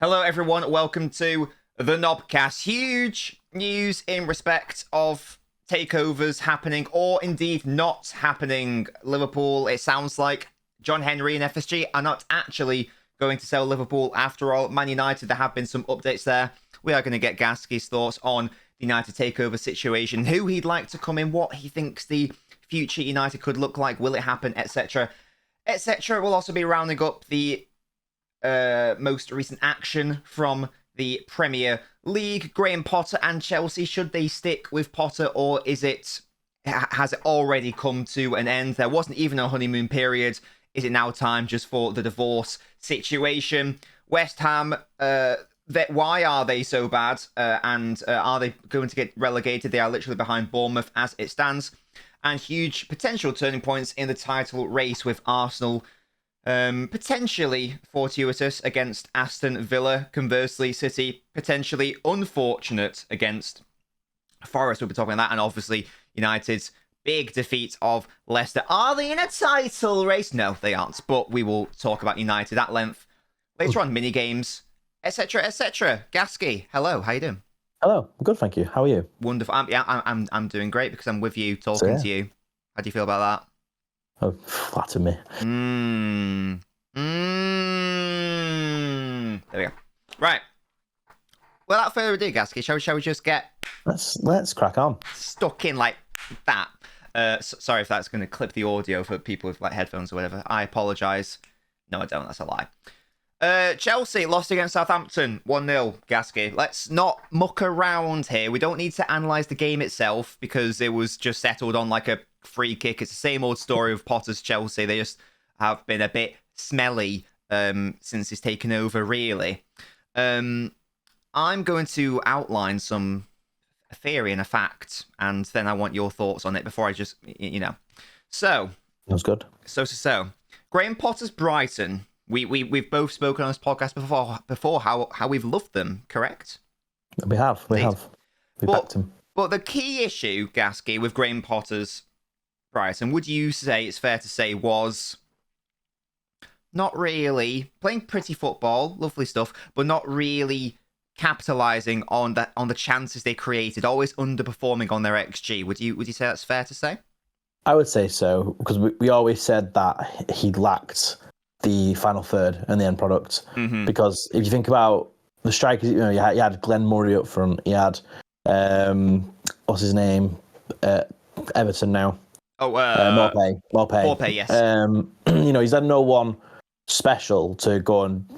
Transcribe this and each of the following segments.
Hello, everyone. Welcome to the NobCast. Huge news in respect of takeovers happening or indeed not happening. Liverpool, it sounds like John Henry and FSG are not actually going to sell Liverpool after all. Man United, there have been some updates there. We are going to get Gaskey's thoughts on the United takeover situation, who he'd like to come in, what he thinks the future United could look like, will it happen, etc. etc. We'll also be rounding up the most recent action from the Premier League. Graham Potter and Chelsea, should they stick with Potter, or has it already come to an end? There wasn't even a honeymoon period. Is it now time just for the divorce situation? West Ham, why are they so bad? And are they going to get relegated? They are literally behind Bournemouth as it stands. And huge potential turning points in the title race with Arsenal potentially fortuitous against Aston Villa. Conversely, City potentially unfortunate against Forest. We'll be talking about that. And obviously, United's big defeat of Leicester. Are they in a title race? No, they aren't. But we will talk about United at length later on. Mini games, etc., etc. Gaskey, hello. How you doing? Hello. I'm good, thank you. How are you? Wonderful. I'm doing great because I'm with you, talking to you. How do you feel about that? Oh, flatter me. There we go. Right. Without further ado, Gaskey, shall we just get... Let's crack on. Stuck in like that. Sorry if that's going to clip the audio for people with like headphones or whatever. I apologise. No, I don't. That's a lie. Chelsea lost against Southampton 1-0. Gaskey, let's not muck around here. We don't need to analyse the game itself because it was just settled on like a free kick. It's the same old story of Potter's Chelsea. They just have been a bit smelly since he's taken over, really. I'm going to outline some theory and a fact, and then I want your thoughts on it before I just, So. That's good. So. Graham Potter's Brighton. We've both spoken on this podcast before how we've loved them, correct? We have. We backed him. But the key issue, Gaskey, with Graham Potter's Brighton, would you say it's fair to say, was not really playing pretty football, lovely stuff, but not really capitalising on the chances they created, always underperforming on their XG. Would you say that's fair to say? I would say so, because we always said that he lacked the final third and the end product. Mm-hmm. Because if you think about the strikers, you had Glenn Murray up front, you had what's his name, Everton now. Morpay, yes. He's had no one special to go and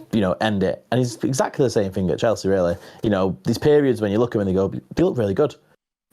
end it, and he's exactly the same thing at Chelsea, really. These periods when you look at him and they look really good,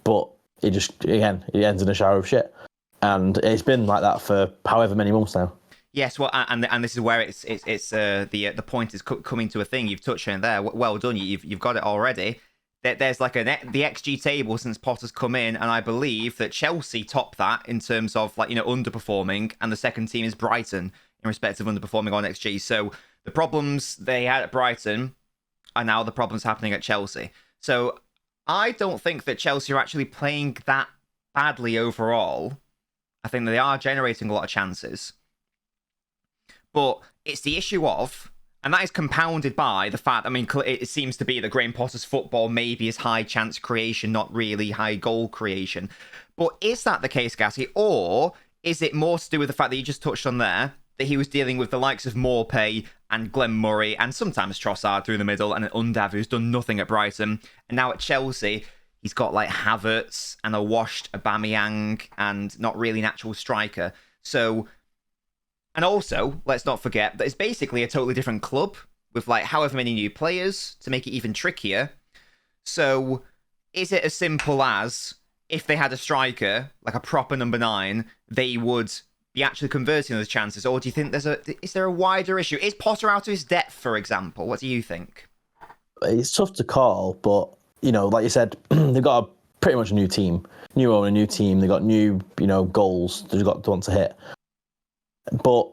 but it just it ends in a shower of shit, and it's been like that for however many months now. Yes, well, and this is where it's the point is coming to a thing. You've touched on there. Well done, you've got it already. There's like the XG table since Potter's come in, and I believe that Chelsea top that in terms of underperforming, and the second team is Brighton in respect of underperforming on XG. So the problems they had at Brighton are now the problems happening at Chelsea. So I don't think that Chelsea are actually playing that badly overall. I think that they are generating a lot of chances. But it's the issue of, and that is compounded by the fact, it seems to be that Graham Potter's football maybe is high chance creation, not really high goal creation. But is that the case, Gaskey? Or is it more to do with the fact that you just touched on there, that he was dealing with the likes of Morpay and Glenn Murray and sometimes Trossard through the middle and an Undav who's done nothing at Brighton. And now at Chelsea, he's got like Havertz and a washed Aubameyang and not really an actual striker. So... And also, let's not forget that it's basically a totally different club with like however many new players to make it even trickier. So is it as simple as if they had a striker, like a proper number 9, they would be actually converting those chances? Or do you think is there a wider issue? Is Potter out of his depth, for example? What do you think? It's tough to call, but, like you said, they've got pretty much a new team. New owner, new team. They've got new, goals they've got to want to hit. But,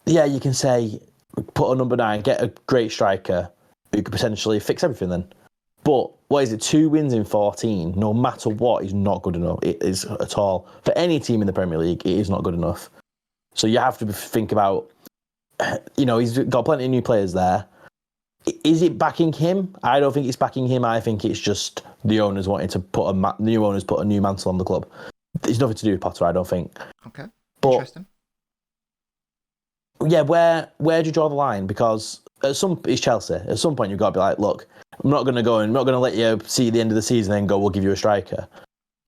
yeah, you can say, put a number 9, get a great striker who could potentially fix everything then. But, what is it, 2 wins in 14, no matter what, is not good enough. It is at all. For any team in the Premier League, it is not good enough. So you have to think about, he's got plenty of new players there. is it backing him? I don't think it's backing him. I think it's just the owners wanting to put a new mantle on the club. It's nothing to do with Potter, I don't think. Okay, but, interesting. Yeah, where do you draw the line? Because it's Chelsea. At some point, you've got to be like, look, I'm not going to go and I'm not going to let you see the end of the season and then go, we'll give you a striker.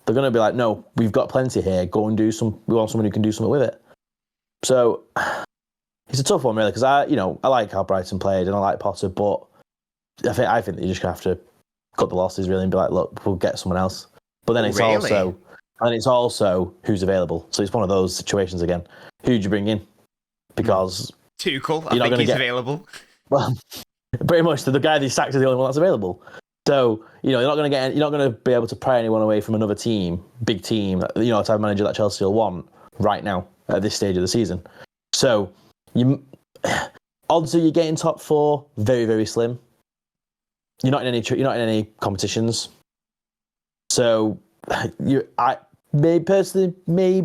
They're going to be like, no, we've got plenty here. Go and do some. We want someone who can do something with it. So it's a tough one, really, because I like how Brighton played and I like Potter, but I think that you're just going to have to cut the losses, really, and be like, look, we'll get someone else. But then it's also who's available. So it's one of those situations again. Who'd you bring in? Because Tuchel, I think he's available. Well, pretty much the guy they sacked is the only one that's available. So you're not going to be able to pry anyone away from another team, big team, type of manager that Chelsea will want right now at this stage of the season. So odds are you getting top 4 very, very slim. You're not in any competitions. So maybe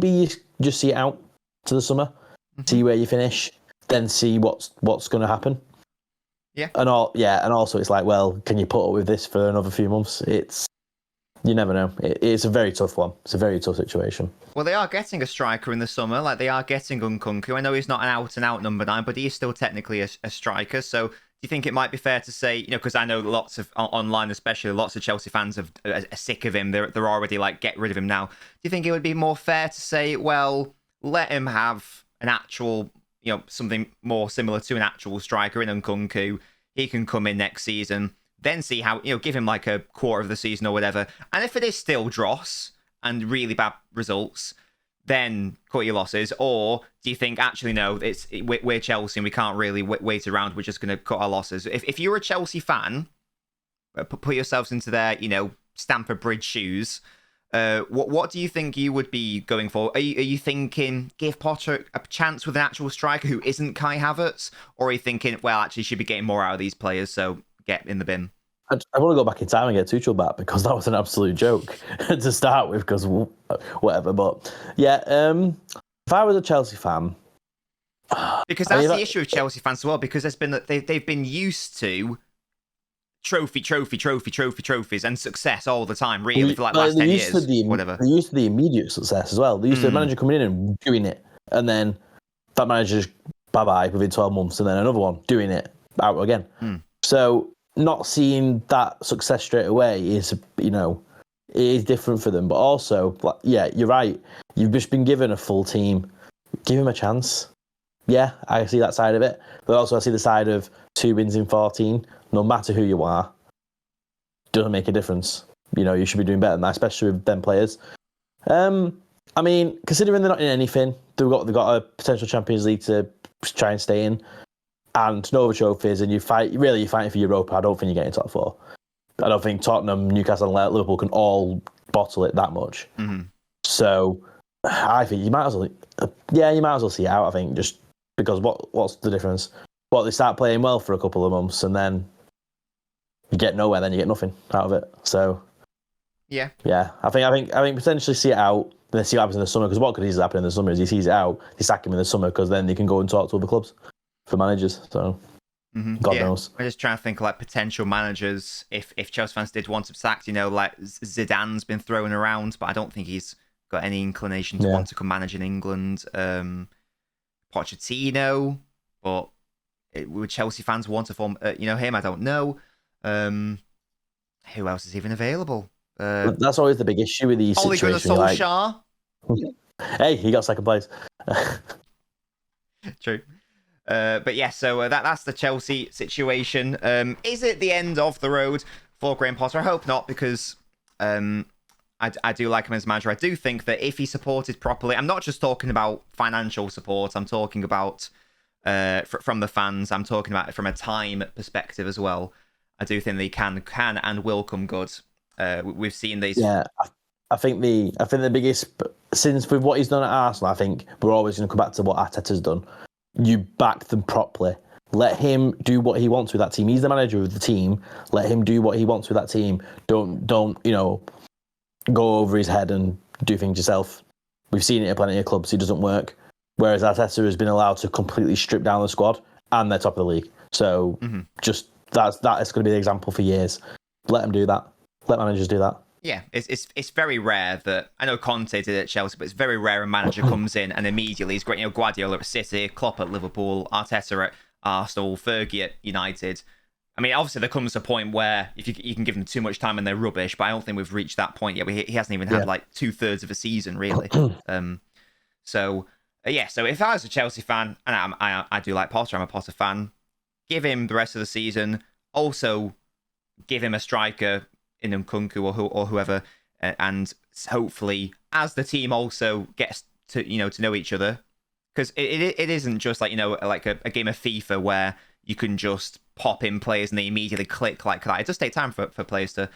you just see it out to the summer. See where you finish, then see what's going to happen. Yeah. And also it's like, well, can you put up with this for another few months? You never know. It's a very tough one. It's a very tough situation. Well, they are getting a striker in the summer. Like, they are getting Nkunku. I know he's not an out-and-out number 9, but he is still technically a striker. So do you think it might be fair to say, because I know lots of, online especially, lots of Chelsea fans are sick of him. They're already like, get rid of him now. Do you think it would be more fair to say, well, let him have an actual, something more similar to an actual striker in Nkunku? He can come in next season, then see how, give him like a quarter of the season or whatever. And if it is still dross and really bad results, then cut your losses. Or do you think, actually, no, we're Chelsea and we can't really wait around. We're just going to cut our losses. If you're a Chelsea fan, put yourselves into their, Stamford Bridge shoes. What do you think you would be going for? Are you thinking give Potter a chance with an actual striker who isn't Kai Havertz? Or are you thinking, well, actually, should be getting more out of these players, so get in the bin? I want to go back in time and get Tuchel back, because that was an absolute joke to start with, because whatever. But yeah, if I was a Chelsea fan... Because that's the issue with Chelsea fans as well, because they've been used to trophies and success all the time, really, for like last 10 years, whatever. They're used to the immediate success as well. They're used to the manager coming in and doing it, and then that manager just bye-bye within 12 months, and then another one doing it out again. So not seeing that success straight away is, it is different for them. But also, yeah, you're right. You've just been given a full team. Give him a chance. Yeah, I see that side of it. But also I see the side of 2 wins in 14. No matter who you are, doesn't make a difference. You should be doing better than that, especially with them players. I mean, considering they're not in anything, they've got a potential Champions League to try and stay in, and no other trophies, and you're fighting for Europa. I don't think you're getting top 4. I don't think Tottenham, Newcastle, and Liverpool can all bottle it that much. So I think you might as well see it out. I think, just because what's the difference? Well, they start playing well for a couple of months, and then you get nowhere, then you get nothing out of it. So yeah, I think potentially see it out, then see what happens in the summer. Because what could easily happen in the summer is he sees it out, they sack him in the summer, because then they can go and talk to other clubs for managers. So God knows. I'm just trying to think like potential managers. If Chelsea fans did want him sacked, like Zidane's been thrown around, but I don't think he's got any inclination to want to come manage in England. Pochettino, but would Chelsea fans want to form, him? I don't know. Who else is even available? That's always the big issue with these situations. Ole Gunnar Solskjaer. Hey, he got second place. True. But yeah, so that's the Chelsea situation. Is it the end of the road for Graham Potter? I hope not, because I do like him as manager. I do think that if he supported properly, I'm not just talking about financial support, I'm talking about from the fans, I'm talking about it from a time perspective as well. I do think they can and will come good. We've seen these. Yeah, I think the biggest, since with what he's done at Arsenal, I think we're always going to come back to what Arteta's done. You back them properly. Let him do what he wants with that team. He's the manager of the team. Let him do what he wants with that team. Don't go over his head and do things yourself. We've seen it at plenty of clubs. It doesn't work. Whereas Arteta has been allowed to completely strip down the squad, and they're top of the league. So just that is going to be the example for years. Let them do that. Let managers do that. Yeah, it's very rare that, I know Conte did it at Chelsea, but it's very rare a manager comes in and immediately he's great. Guardiola at City, Klopp at Liverpool, Arteta at Arsenal, Fergie at United. I mean, obviously there comes a point where if you can give them too much time and they're rubbish, but I don't think we've reached that point yet. He hasn't even had like 2/3 of a season really. So if I was a Chelsea fan, and I do like Potter, I'm a Potter fan, give him the rest of the season. Also, give him a striker in Nkunku or whoever, and hopefully, as the team also gets to know each other, because it isn't just like like a game of FIFA where you can just pop in players and they immediately click like that. It does take time for players to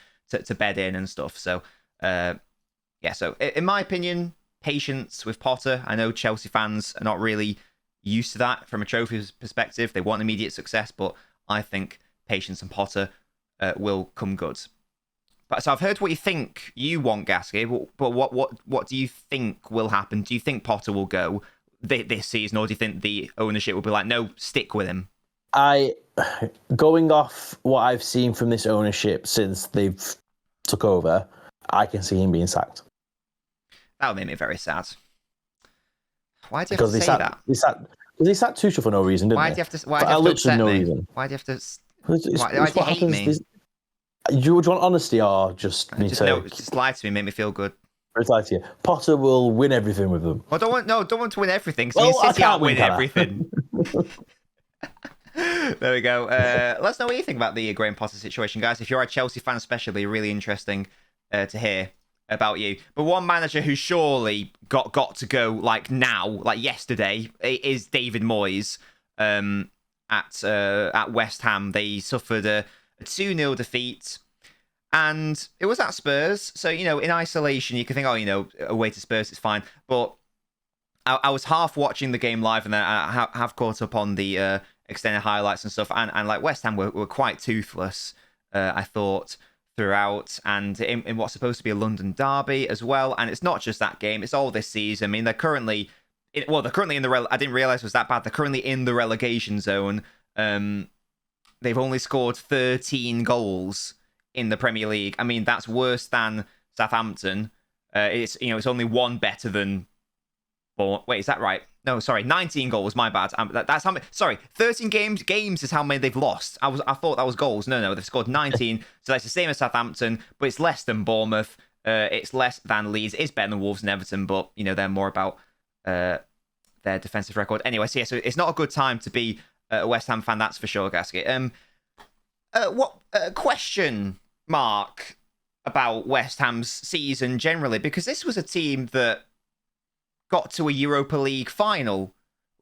bed in and stuff. So so in my opinion, patience with Potter. I know Chelsea fans are not really used to that from a trophy perspective. They want immediate success, but I think patience and Potter will come good. But so I've heard what you think you want, Gaskey, but what do you think will happen? Do you think Potter will go this season, or do you think the ownership will be like, no, stick with him? Going off what I've seen from this ownership since they've took over, I can see him being sacked. That would make me very sad. Why do you have to say that? They sacked Tuchel for no reason, didn't they? Why do you have to? Why do you have to upset no me? reason. Why do you have to? Why do you hate me? Do you want honesty or just need to? No, just lie to me, make me feel good. Lie to you. Potter will win everything with them. Well, don't want to win everything. So City can't win everything. There we go. Let us know what you think about the Graham Potter situation, guys. If you're a Chelsea fan, especially, really interesting to hear about you. But one manager who surely got to go like now, like yesterday, is David Moyes at West Ham. They suffered a 2-0 defeat, and it was at Spurs. So in isolation, you can think, away to Spurs, it's fine. But I was half watching the game live, and then I have caught up on the extended highlights and stuff. And like West Ham were quite toothless, I thought, throughout, and in what's supposed to be a London derby as well. And it's not just that game; it's all this season. I mean, they're currently in the. I didn't realize it was that bad. They're currently in the relegation zone. They've only scored 13 goals in the Premier League. I mean, that's worse than Southampton. It's only one better than. Wait, is that right? No, sorry, 19 goals. My bad. That's how many. Sorry, 13 games is how many they've lost. I thought that was goals. No, they've scored 19. So that's the same as Southampton, but it's less than Bournemouth. It's less than Leeds. It's better than Wolves and Everton, but they're more about their defensive record. Anyway, so it's not a good time to be a West Ham fan, that's for sure, Gaskey. What question mark about West Ham's season generally? Because this was a team that got to a Europa League final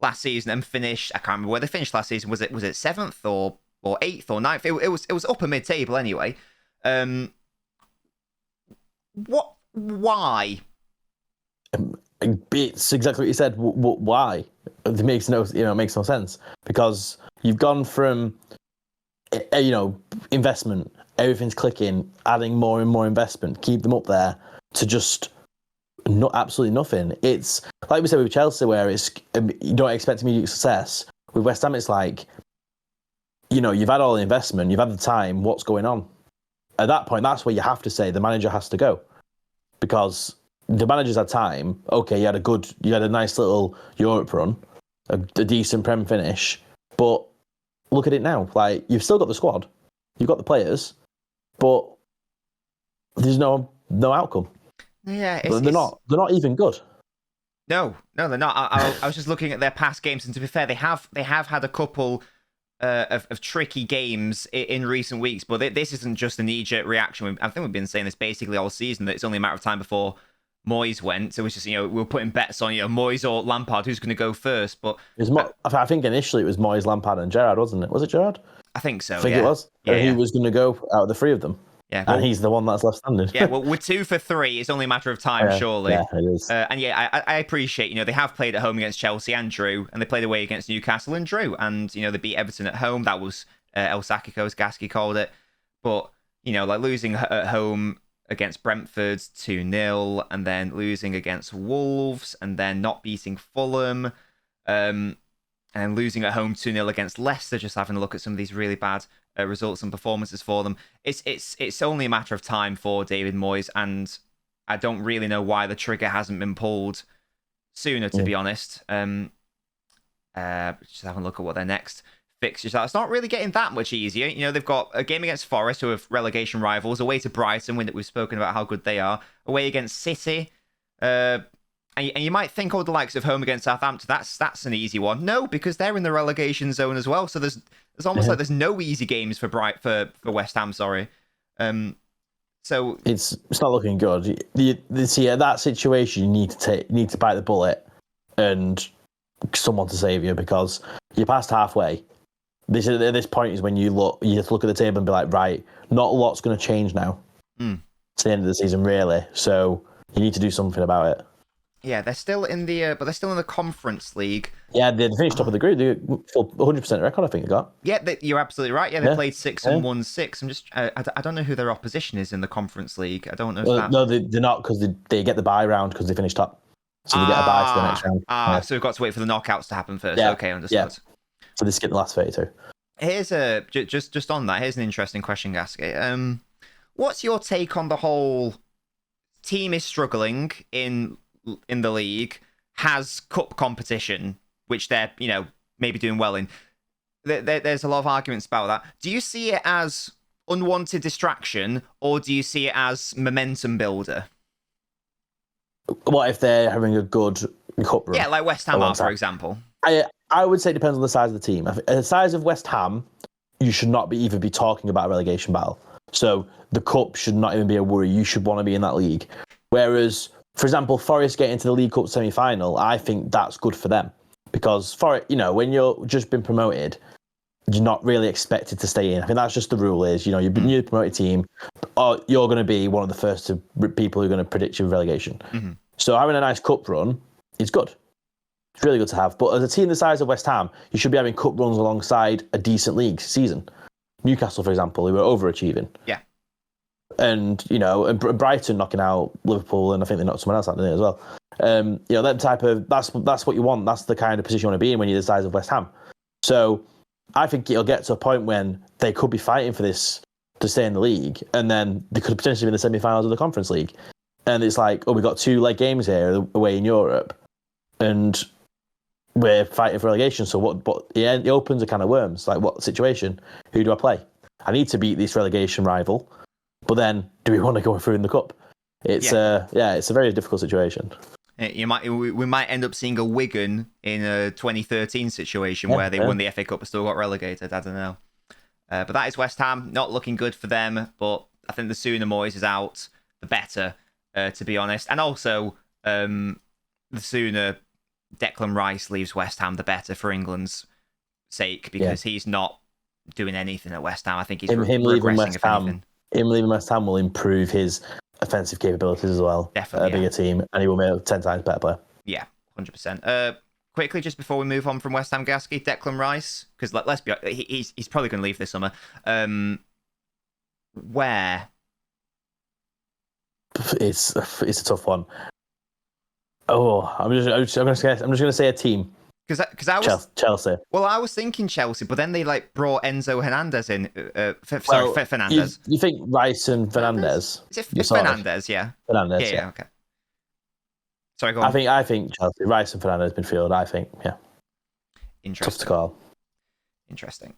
last season and finished. I can't remember where they finished last season. Was it 7th or 8th or 9th? It was upper mid table anyway. Why? It's exactly what you said. Why? It makes no sense, because you've gone from investment, everything's clicking, adding more and more investment, keep them up there, to just absolutely nothing. It's like we said with Chelsea, where it's you don't expect immediate success. With West Ham, it's like you've had all the investment, you've had the time. What's going on? At that point, that's where you have to say the manager has to go, because the manager's had time. Okay, you had a nice little Europe run, a decent Prem finish, but look at it now. Like, you've still got the squad, you've got the players, but there's no outcome. Yeah, they're not even good. No, they're not. I was just looking at their past games, and to be fair, they have had a couple of tricky games in recent weeks. But this isn't just a knee-jerk reaction. I think we've been saying this basically all season, that it's only a matter of time before Moyes went. So it's just, we were putting bets on, Moyes or Lampard, who's going to go first. But I think initially it was Moyes, Lampard, and Gerrard, wasn't it? Was it Gerrard? I think so. I think it was. Yeah, he was going to go out of the three of them. Yeah, and he's the one that's left standing. Yeah, well, we're 2 for 3. It's only a matter of time, surely. Yeah, it is. And I appreciate, they have played at home against Chelsea and drew, and they played away against Newcastle and drew, and they beat Everton at home. That was El Sacico, as Gaskey called it. But like losing at home against Brentford 2-0, and then losing against Wolves, and then not beating Fulham, and losing at home 2-0 against Leicester. Just having a look at some of these really bad results and performances for them. It's only a matter of time for David Moyes, and I don't really know why the trigger hasn't been pulled sooner, to be honest. Just having a look at what their next fixtures are. It's not really getting that much easier. You know, they've got a game against Forest, who are relegation rivals, away to Brighton, we've spoken about how good they are, away against City, and you might think, the likes of home against Southampton, that's an easy one. No, because they're in the relegation zone as well. So there's almost like there's no easy games for West Ham. Sorry. So it's not looking good. That situation, you need to bite the bullet and someone to save you, because you're past halfway. At this point is when you have to look at the table and be like, right, not a lot's going to change now. It's the end of the season, really. So you need to do something about it. Yeah, they're still in the Conference League. Yeah, they finished top of the group. They full 100% record, I think they got. Yeah, you're absolutely right. Yeah, they played 6 and won 6. I'm just, I don't know who their opposition is in the Conference League. I don't know. No, they're not, because they get the bye round because they finished top, so they get a bye to the next round. So we've got to wait for the knockouts to happen first. Yeah. Okay, understood. Yeah. So they skip the last 32. Here's just on that. Here's an interesting question, Gaskey. What's your take on the whole team is struggling in the league, has cup competition, which they're maybe doing well in? There's a lot of arguments about that. Do you see it as unwanted distraction, or do you see it as momentum builder? What if they're having a good cup run? Yeah, like West Ham are, for example. I would say it depends on the size of the team. The size of West Ham, you should not even be talking about a relegation battle. So the cup should not even be a worry. You should want to be in that league. Whereas, for example, Forest getting into the League Cup semi-final, I think that's good for them, because Forest, when you're just been promoted, you're not really expected to stay in. I think that's just the rule is, you're a new promoted team, or you're going to be one of the first people who are going to predict your relegation. Mm-hmm. So having a nice cup run is good. It's really good to have. But as a team the size of West Ham, you should be having cup runs alongside a decent league season. Newcastle, for example, who were overachieving. Yeah. And, and Brighton knocking out Liverpool, and I think they knocked someone else out, didn't they, as well? That type of, that's what you want. That's the kind of position you want to be in when you're the size of West Ham. So I think it'll get to a point when they could be fighting for this to stay in the league, and then they could potentially be in the semi-finals of the Conference League. And it's like, we've got 2 leg games here away in Europe, and we're fighting for relegation. So what it opens a can of worms. Like, what situation? Who do I play? I need to beat this relegation rival, but then do we want to go through in the cup? It's it's a very difficult situation. We might end up seeing a Wigan in a 2013 situation where they won the FA Cup but still got relegated. I don't know. But that is West Ham. Not looking good for them, but I think the sooner Moyes is out, the better, to be honest. And also, the sooner Declan Rice leaves West Ham, the better for England's sake, because he's not doing anything at West Ham. I think he's regressing, if anything. Him leaving West Ham will improve his offensive capabilities as well. Definitely. A bigger team, and he will make a 10 times better player. Yeah, 100%. Quickly, just before we move on from West Ham, Gaskey, Declan Rice, because let's be honest, he's probably going to leave this summer. Where? It's a tough one. I'm just going to say a team. Because I was Chelsea. Well, I was thinking Chelsea, but then they brought Enzo Hernandez in. Fernandez. You think Rice and Fernandez? Is it Fernandez? Yeah. Fernandez. Yeah. Okay. Sorry, go on. I think Chelsea, Rice and Fernandez midfield. I think, yeah. Interesting. Tough to call. Interesting.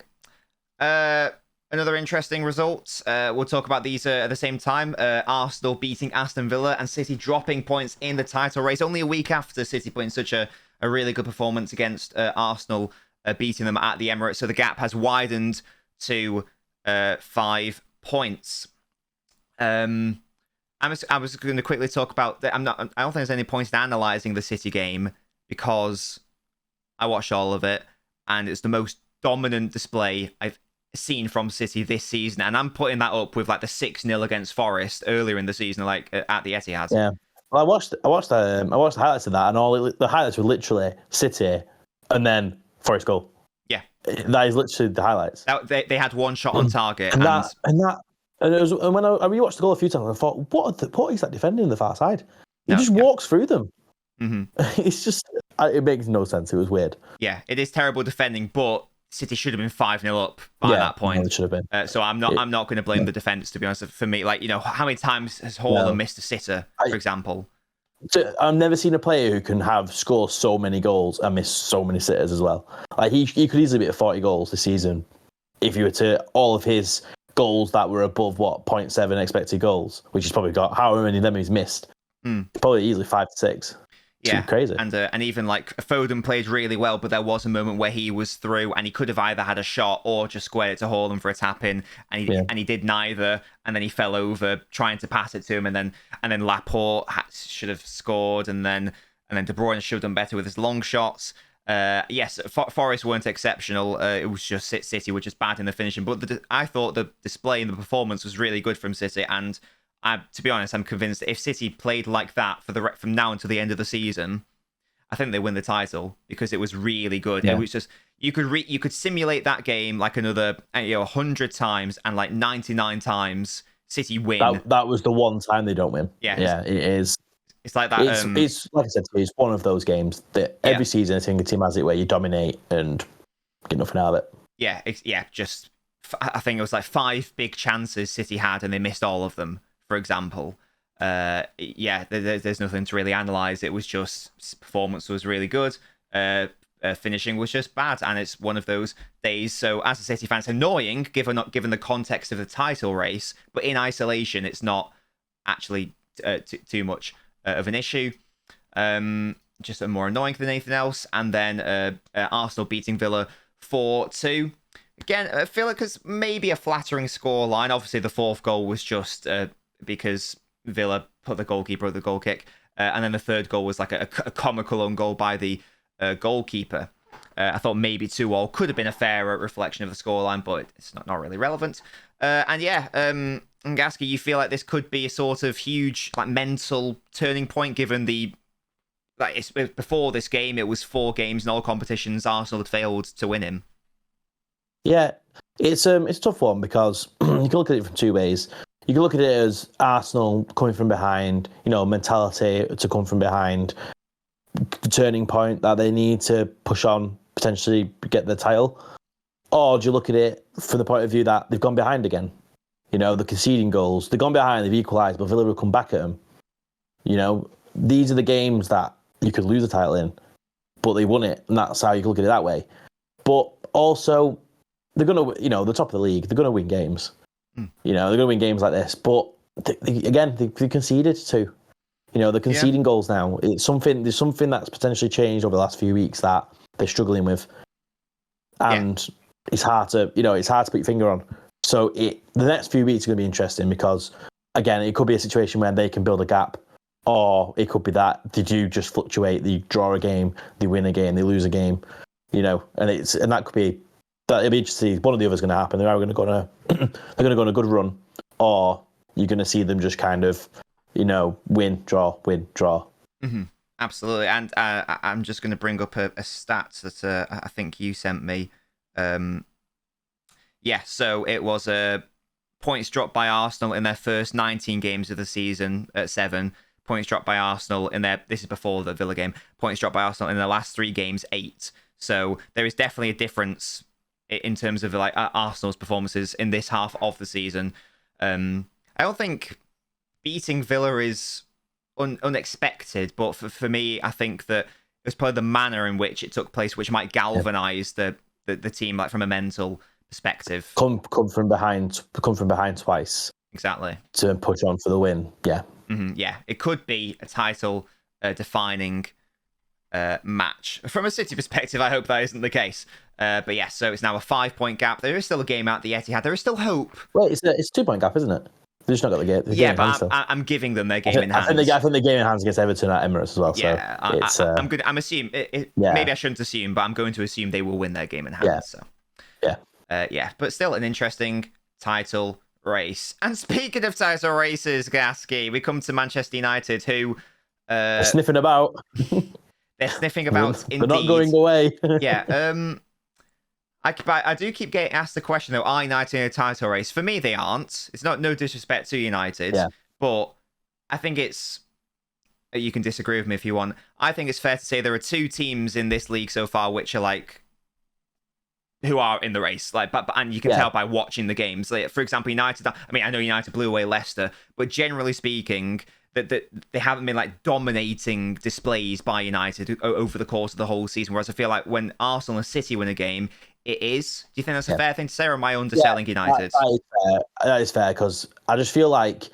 Another interesting result. We'll talk about these at the same time. Arsenal beating Aston Villa and City dropping points in the title race. Only a week after City putting such a really good performance against Arsenal, beating them at the Emirates. So the gap has widened to 5 points. I was going to quickly talk about that. I don't think there's any point in analysing the City game, because I watched all of it, and it's the most dominant display I've seen from City this season, and I'm putting that up with the 6-0 against Forest earlier in the season, at the Etihad. Yeah. Well, I watched the highlights of that, and the highlights were literally City and then Forest goal. Yeah, that is literally the highlights. They had one shot on target, and when I rewatched the goal a few times, I thought, what is that defending on the far side? He just walks through them. Mm-hmm. It's just, it makes no sense. It was weird. Yeah, it is terrible defending, but City should have been 5-0 up by that point. It should have been. So I'm not going to blame the defence, to be honest. For me, like, how many times has Haaland missed a sitter, for example? I've never seen a player who can score so many goals and miss so many sitters as well. Like he could easily be at 40 goals this season if you were to all of his goals that were above 0.7 expected goals, which he's probably got. However many of them he's missed, probably easily 5 to 6. Yeah, crazy. And even like Foden played really well, but there was a moment where he was through and he could have either had a shot or just squared it to Haaland for a tap in, and he did neither, and then he fell over trying to pass it to him, and then Laporte should have scored, and then De Bruyne should have done better with his long shots. Yes, Forest weren't exceptional. It was just City were just bad in the finishing, but I thought the display and the performance was really good from City, and to be honest, I'm convinced that if City played like that from now until the end of the season, I think they win the title because it was really good. Yeah. It was just you could simulate that game like another 100 times, and like 99 times City win. That was the one time they don't win. Yeah, it is. It's like that. It's like I said, it's one of those games that every season a single team has it where you dominate and get nothing out of it. Yeah, I think it was like 5 big chances City had and they missed all of them. For example, there's nothing to really analyze. It was just performance was really good. Finishing was just bad, and it's one of those days. So as a City fan, it's annoying given the context of the title race, but in isolation, it's not actually too much of an issue. Just more annoying than anything else. And then Arsenal beating Villa 4-2. Again, I feel like it's maybe a flattering scoreline. Obviously, the 4th goal was just because Villa put the goalkeeper at the goal kick. And then the 3rd goal was like a comical own goal by the goalkeeper. I thought maybe 2-2 could have been a fairer reflection of the scoreline, but it's not really relevant. Gaskey, you feel like this could be a sort of huge like mental turning point, given before this game, it was 4 games in all competitions Arsenal had failed to win him. Yeah, it's a tough one because you can look at it from 2 ways. You can look at it as Arsenal coming from behind, mentality to come from behind, the turning point that they need to push on, potentially get the title. Or do you look at it from the point of view that they've gone behind again? They're conceding goals. They've gone behind, they've equalised, but Villa will come back at them. These are the games that you could lose the title in, but they won it, and that's how you can look at it that way. But also, they're going to, the top of the league, they're going to win games. They're going to win games like this. But, they conceded too. They're conceding goals now. There's something that's potentially changed over the last few weeks that they're struggling with. And it's hard to put your finger on. So the next few weeks are going to be interesting because, again, it could be a situation where they can build a gap, or it could be that they do just fluctuate. They draw a game, they win a game, they lose a game, and that could be that. It'll be interesting to see one or the other is going to happen. They're going to go on a good run, or you're going to see them just kind of, win, draw. Mm-hmm. Absolutely. And I'm just going to bring up a stat that I think you sent me. So it was points dropped by Arsenal in their first 19 games of the season at 7. Points dropped by Arsenal this is before the Villa game. Points dropped by Arsenal in their last 3 games, 8. So there is definitely a difference in terms of like Arsenal's performances in this half of the season. I don't think beating Villa is unexpected, but for me, I think that it was probably the manner in which it took place which might galvanise the team, like from a mental perspective. Come from behind twice. Exactly. To push on for the win. Yeah. Mm-hmm, yeah. It could be a title defining match. From a City perspective, I hope that isn't the case. But yeah, so it's now a 5-point gap. There is still a game out the Etihad. There is still hope. Well, it's a 2-point gap, isn't it? They've just not got the game. Yeah, but I'm giving them their game in hand. I think the game in hand against Everton at Emirates as well. Yeah, so I'm assuming. Maybe I shouldn't assume, but I'm going to assume they will win their game in hand. Yeah. So. Yeah. But still an interesting title race. And speaking of title races, Gaskey, we come to Manchester United, who sniffing about. They're sniffing about. They're not going away. Yeah. I do keep getting asked the question though: are United in a title race? For me, they aren't. It's no disrespect to United, but I think it's. You can disagree with me if you want. I think it's fair to say there are 2 teams in this league so far which are like who are in the race. Like, but and you can tell by watching the games. Like, for example, United. I mean, I know United blew away Leicester, but generally speaking, that they haven't been like dominating displays by United over the course of the whole season. Whereas I feel like when Arsenal and City win a game, it is. Do you think that's a fair thing to say, or am I underselling United? That is fair because I just feel like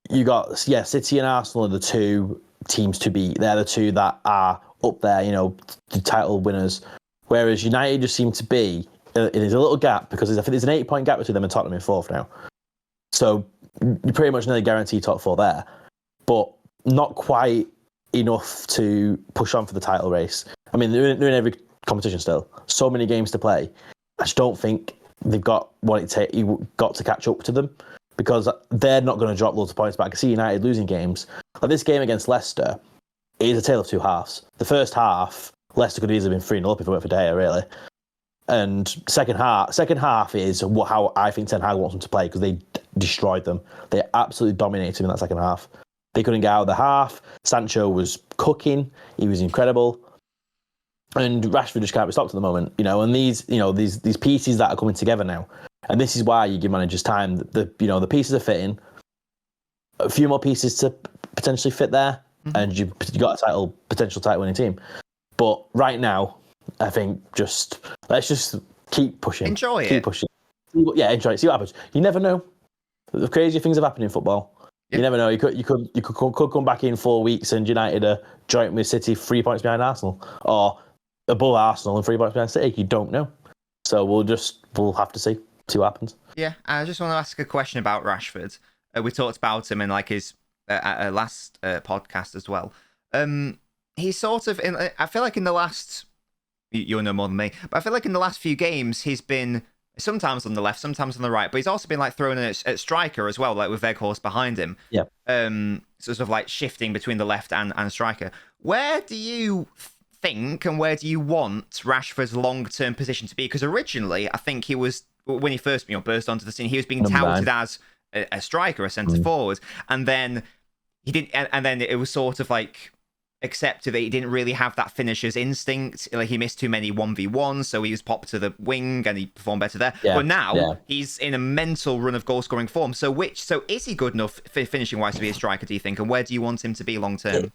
you got City and Arsenal are the two teams to beat. They're the two that are up there, the title winners. Whereas United just seem to be there's a little gap because I think there's an 8-point gap between them and Tottenham in fourth now. So you pretty much nearly guarantee top four there, but not quite enough to push on for the title race. I mean, they're in every competition still. So many games to play. I just don't think they've got what it takes. You got to catch up to them because they're not going to drop loads of points. But I can see United losing games. Like this game against Leicester is a tale of two halves. The first half, Leicester could have easily been 3-0 up if it weren't for De Gea, really. And second half is how I think Ten Hag wants them to play because they destroyed them. They absolutely dominated them in that second half. They couldn't get out of the half. Sancho was cooking. He was incredible. And Rashford just can't be stopped at the moment, And these pieces that are coming together now, and this is why you give managers time. The pieces are fitting. A few more pieces to potentially fit there, and you got a potential title winning team. But right now, I think let's just keep pushing. Enjoy it. Keep pushing. Yeah, enjoy it. See what happens. You never know. The crazy things have happened in football. Yep. You never know. You could come back in 4 weeks and United are joint with City 3 points behind Arsenal, or above Arsenal and 3 points behind City. You don't know. So we'll have to see what happens. Yeah, I just want to ask a question about Rashford. We talked about him in like his last podcast as well. He's sort of I feel like in the last, you'll know more than me, but I feel like in the last few games he's been sometimes on the left, sometimes on the right, but he's also been like thrown in at striker as well, like with Weghorst behind him. Yeah. Sort of like shifting between the left and striker. Where do you think and where do you want Rashford's long-term position to be? Because originally, I think he was, when he first burst onto the scene, he was being touted as a striker, a centre forward, and then he didn't, and then it was sort of like accepted that he didn't really have that finisher's instinct. Like he missed too many 1v1s, so he was popped to the wing and he performed better there. Yeah, but now he's in a mental run of goal scoring form. So is he good enough finishing wise to be a striker, do you think? And where do you want him to be long term?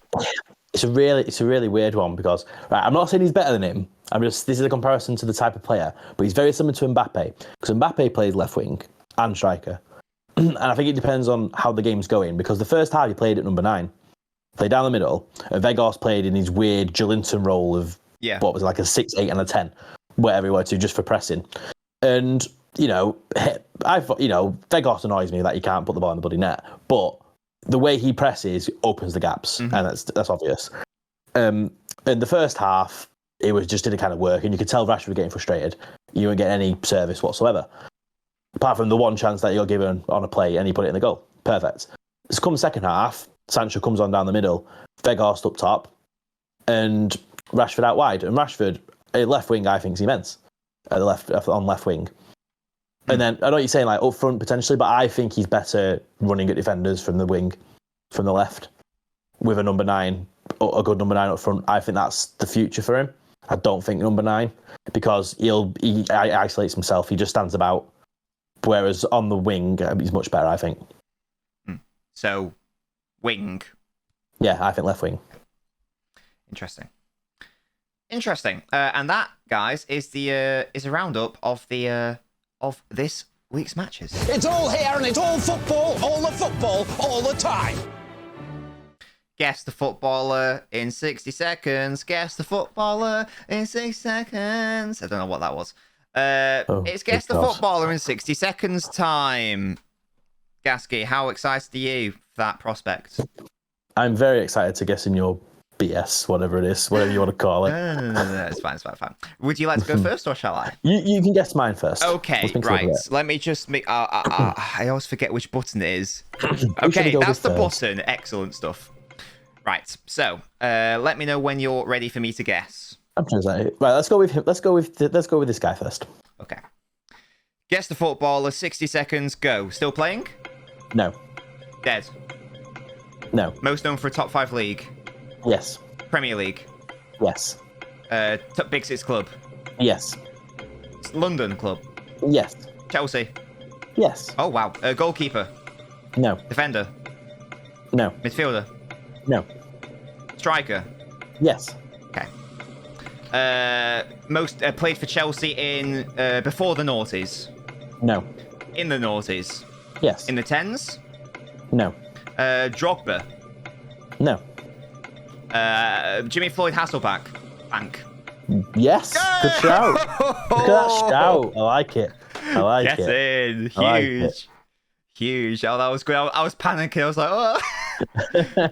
It's a really weird one because I'm not saying he's better than him. This is a comparison to the type of player, but he's very similar to Mbappe because Mbappe plays left wing and striker. And I think it depends on how the game's going because the first half he played at number 9. Played down the middle, and Weghorst played in his weird Joelinton role of what was like a 6, 8, and a 10, whatever he were to, just for pressing. And Weghorst annoys me that he can't put the ball in the bloody net, but the way he presses opens the gaps, and that's obvious. In the first half, it was just didn't kind of work, and you could tell Rashford was getting frustrated. You weren't getting any service whatsoever, apart from the one chance that you're given on a play, and he put it in the goal. Perfect. It's come the second half. Sancho comes on down the middle, Weghorst up top, and Rashford out wide. And Rashford, at left wing, I think is immense. On left wing. And then, I know you're saying like up front potentially, but I think he's better running at defenders from the wing, from the left, with a number 9, a good number 9 up front. I think that's the future for him. I don't think number 9, because he isolates himself, he just stands about. Whereas on the wing, he's much better, I think. So, wing. Yeah, I think left wing. Interesting. And that, guys, is a roundup of this week's matches. It's all here and it's all football, all the time. Guess the footballer in 60 seconds. Guess the footballer in 60 seconds. I don't know what that was. It's Guess the Footballer in 60 seconds time. Gaskey, how excited are you for that prospect? I'm very excited to guess in your BS, whatever it is, whatever you want to call it. No, it's fine. Would you like to go first, or shall I? You can guess mine first. Okay, right. Let me just make... I always forget which button it is. Okay, that's the button. Excellent stuff. Right, so let me know when you're ready for me to guess. I'm excited. Right, let's go with him. Let's go with this guy first. Okay. Guess the footballer. 60 seconds. Go. Still playing? No. Dead? No. Most known for a top 5 league? Yes. Premier League? Yes. Top Big Six club? Yes. London club. Yes. Chelsea. Yes. Oh, wow. Goalkeeper. No. Defender. No. Midfielder. No. Striker. Yes. Okay. Most played for Chelsea in before the noughties. No. In the noughties. Yes. In the tens. No. Drogba. No. Jimmy Floyd Hasselback. Bank. Yes. Good shout. Look at that shout. I like it. I like Get it. in. I like Huge. it. Huge. Oh, that was good. I was panicking. I was like, oh.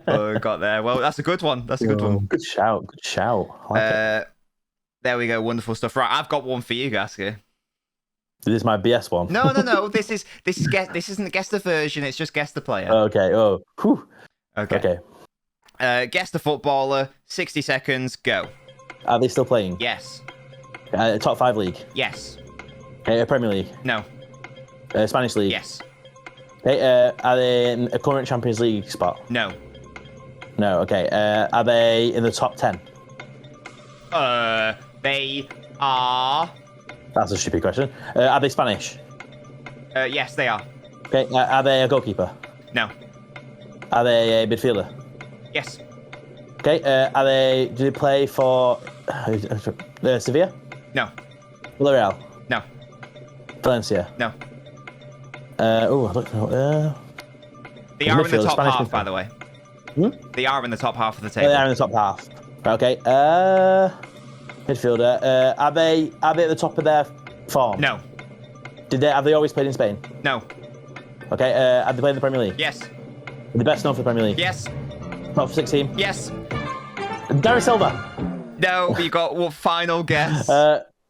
Oh, we got there. Well, that's a good one. That's a good one. Good shout. Good shout. I like it. There we go. Wonderful stuff. Right, I've got one for you, Gaskey. This is my BS one. No. This isn't guess the version. It's just guess the player. Okay. Oh. Whew. Okay. Guess the footballer. 60 seconds. Go. Are they still playing? Yes. Top 5 league. Yes. Premier League. No. Spanish league. Yes. Are they in a current Champions League spot? No. No. Okay. Are they in the top 10? They are. That's a stupid question. Are they Spanish? Yes, they are. Okay. Are they a goalkeeper? No. Are they a midfielder? Yes. Okay. Do they play for Sevilla? No. Villarreal? No. Valencia? No. I don't know. They are in the midfielder, top Spanish half, midfielder. by the way. They are in the top half of the They table. are in the top half. Okay. Midfielder. Are they at the top of their form? No. Have they always played in Spain? No. Okay. Have they played in the Premier League? Yes. The best known for the Premier League? Yes. Top 16? Yes. Darren Silva. No. You got one final guess.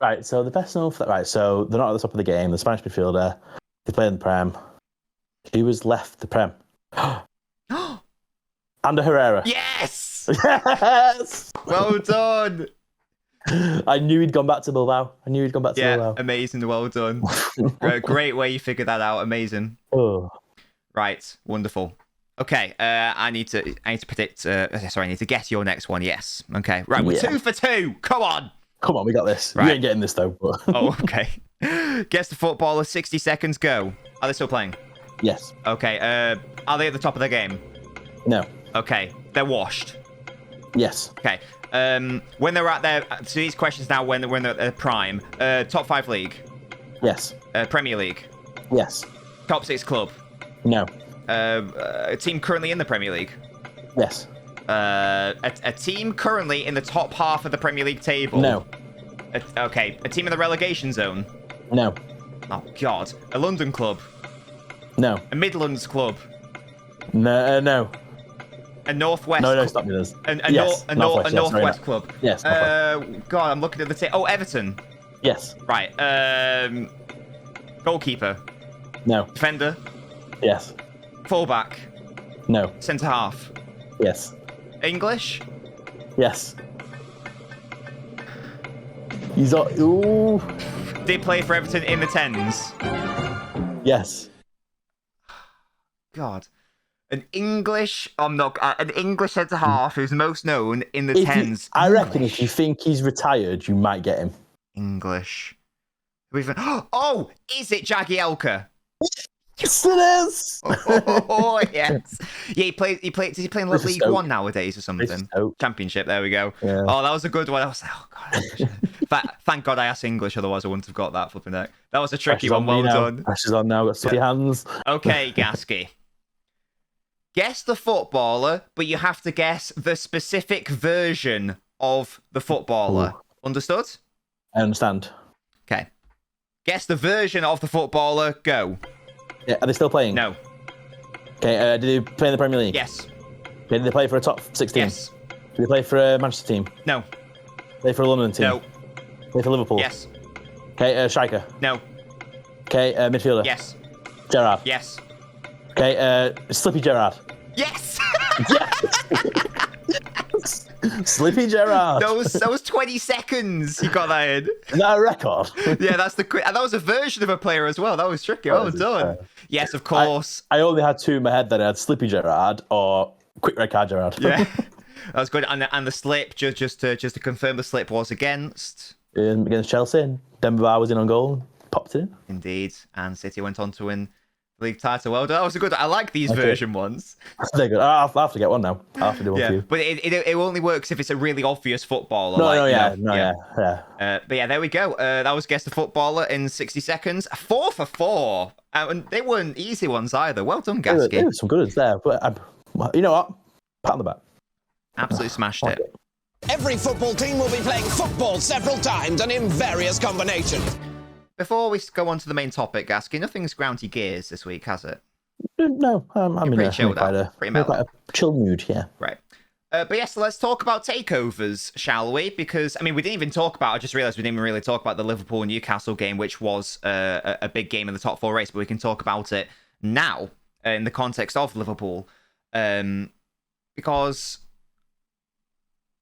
Right. So the best known for that. Right. So they're not at the top of the game. The Spanish midfielder. They play in the Prem. Who was left the Prem? Ander Herrera. Yes. Yes. Well done. I knew he'd gone back to Bilbao. Yeah. Amazing. Well done. Great way you figured that out. Amazing. Oh. Right. Wonderful. Okay. I need to predict. Sorry. I need to guess your next one. Yes. Okay. Right. We're 2 for 2. Come on. Come on, we got this. Right. You ain't getting this though. But... Oh, okay. Guess the footballer. 60 seconds. Go. Are they still playing? Yes. Okay. Are they at the top of their game? No. Okay. They're washed. Yes. Okay. When they're at their, so these questions now when they're at their prime. Top 5 league. Yes. Premier League. Yes. Top 6 club. No. A team currently in the Premier League. Yes. A team currently in the top half of the Premier League table. No. Okay. A team in the relegation zone. No. Oh God. A London club. No. A Midlands club. No. No. A Northwest. No. Stop me. This. A Yes. Northwest club. Yes. God, I'm looking at the Oh, Everton. Yes. Right. Goalkeeper. No. Defender. Yes. Fullback. No. Centre half. Yes. English. Yes. He's on. Ooh. Did play for Everton in the tens. Yes. God. An English centre half who's most known in the tens. I reckon if you think he's retired, you might get him. English. Oh, is it Jagielka? Yes, it is. Oh, yes. Yeah, he plays. Does he play in League Stoke. One nowadays or something? Championship. There we go. Yeah. Oh, that was a good one. I was like, oh God. Thank God I asked English, otherwise I wouldn't have got that flipping deck. That was a tricky one. Well done. Pressure's on now. Got sweaty hands. Okay, Gaskey. Guess the footballer, but you have to guess the specific version of the footballer. Ooh. Understood? I understand. Okay. Guess the version of the footballer. Go. Yeah, are they still playing? No. Okay, did they play in the Premier League? Yes. Okay, did they play for a top 16? Yes. Did they play for a Manchester team? No. Play for a London team? No. Play for Liverpool? Yes. Okay, striker? No. Okay, midfielder? Yes. Gerrard? Yes. Okay, Slippy Gerrard? Yes. Yes! Slippy Gerrard. That was 20 seconds. You got that in. Is that a record? Yeah, that's the quick. And that was a version of a player as well. That was tricky. Well done. Yes, of course. I only had two in my head that I had Slippy Gerrard or Quick Red Card Gerrard. Yeah, that was good. And the slip, just to confirm, the slip was against against Chelsea, and Denver Bar was in on goal and popped it in. Indeed. And City went on to win the league title. Well done. That was a good. I like these version ones. They're good. I'll have to get one now. I'll have to do one for you. But it only works if it's a really obvious footballer. But yeah, there we go. That was Guess the Footballer in 60 seconds. 4 for 4. And they weren't easy ones either. Well done, Gaskey. There were some good ones there. But you know what? Pat on the back. Absolutely smashed it. Every football team will be playing football several times and in various combinations. Before we go on to the main topic, Gaskey, nothing's ground your gears this week, has it? No, I'm in pretty chilled out. Quite a chill mood, yeah. Right. But yes, let's talk about takeovers, shall we? Because, I mean, we didn't even talk about, I just realised we didn't even really talk about the Liverpool-Newcastle game, which was a big game in the top 4 race, but we can talk about it now in the context of Liverpool. Because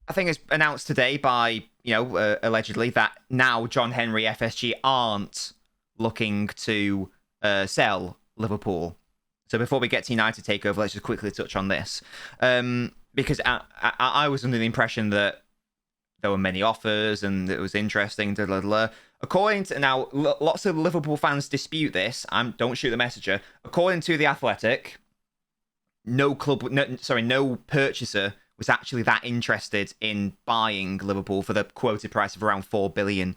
I think it's announced today by, allegedly, that now John Henry FSG aren't looking to sell Liverpool. So before we get to United takeover, let's just quickly touch on this. Because I was under the impression that there were many offers and it was interesting. According to now, lots of Liverpool fans dispute this. Don't shoot the messenger. According to the Athletic, no purchaser was actually that interested in buying Liverpool for the quoted price of around £4 billion.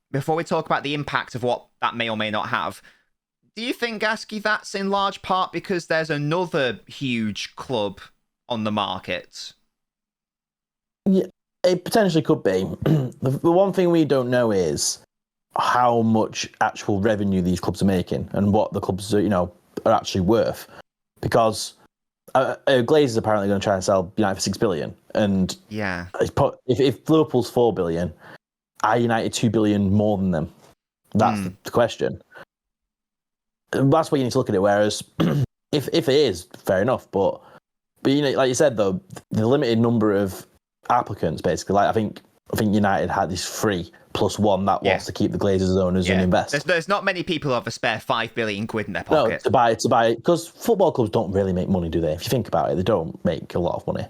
Before we talk about the impact of what that may or may not have, do you think, Gaskey, that's in large part because there's another huge club on the market? Yeah, it potentially could be. The one thing we don't know is how much actual revenue these clubs are making and what the clubs are actually worth. Because Glaze is apparently going to try and sell United for $6 billion. And yeah, if Liverpool's $4 billion, are United $2 billion more than them? That's the question. That's what you need to look at it. Whereas, if it is, fair enough. But like you said though, the limited number of applicants, basically, like I think United had this 3 plus 1 that wants to keep the Glazers as owners and invest. There's not many people who have a spare £5 billion in their pocket. No, to buy because football clubs don't really make money, do they? If you think about it, they don't make a lot of money.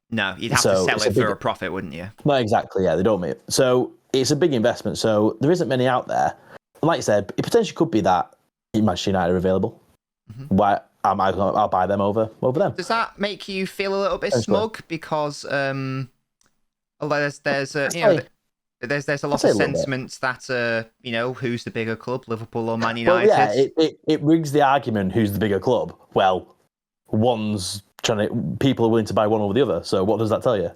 No, you'd have to sell it for a profit, wouldn't you? No, exactly. Yeah, they don't make. So it's a big investment. So there isn't many out there. And like you said, it potentially could be that Manchester United are available. Mm-hmm. Why I'll buy them over them. Does that make you feel a little bit smug? Because there's a lot of sentiments that who's the bigger club, Liverpool or Man United? Well, yeah, it rigs the argument who's the bigger club. Well, people are willing to buy one over the other. So what does that tell you?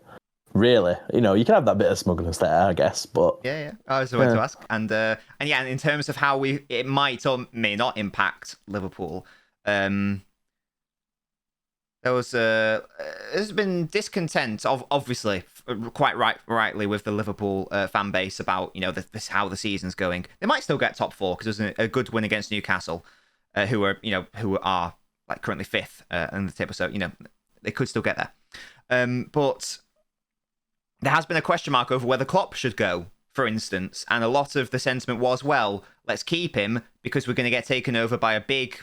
Really, you can have that bit of smugness there, I guess. But yeah, I was going to ask, and in terms of how it might or may not impact Liverpool, there's been discontent, obviously, quite rightly, with the Liverpool fan base about how the season's going. They might still get top 4 because there's a good win against Newcastle, who are like currently 5th in the table, so they could still get there, but there has been a question mark over whether Klopp should go, for instance, and a lot of the sentiment was, well, let's keep him because we're going to get taken over by a big,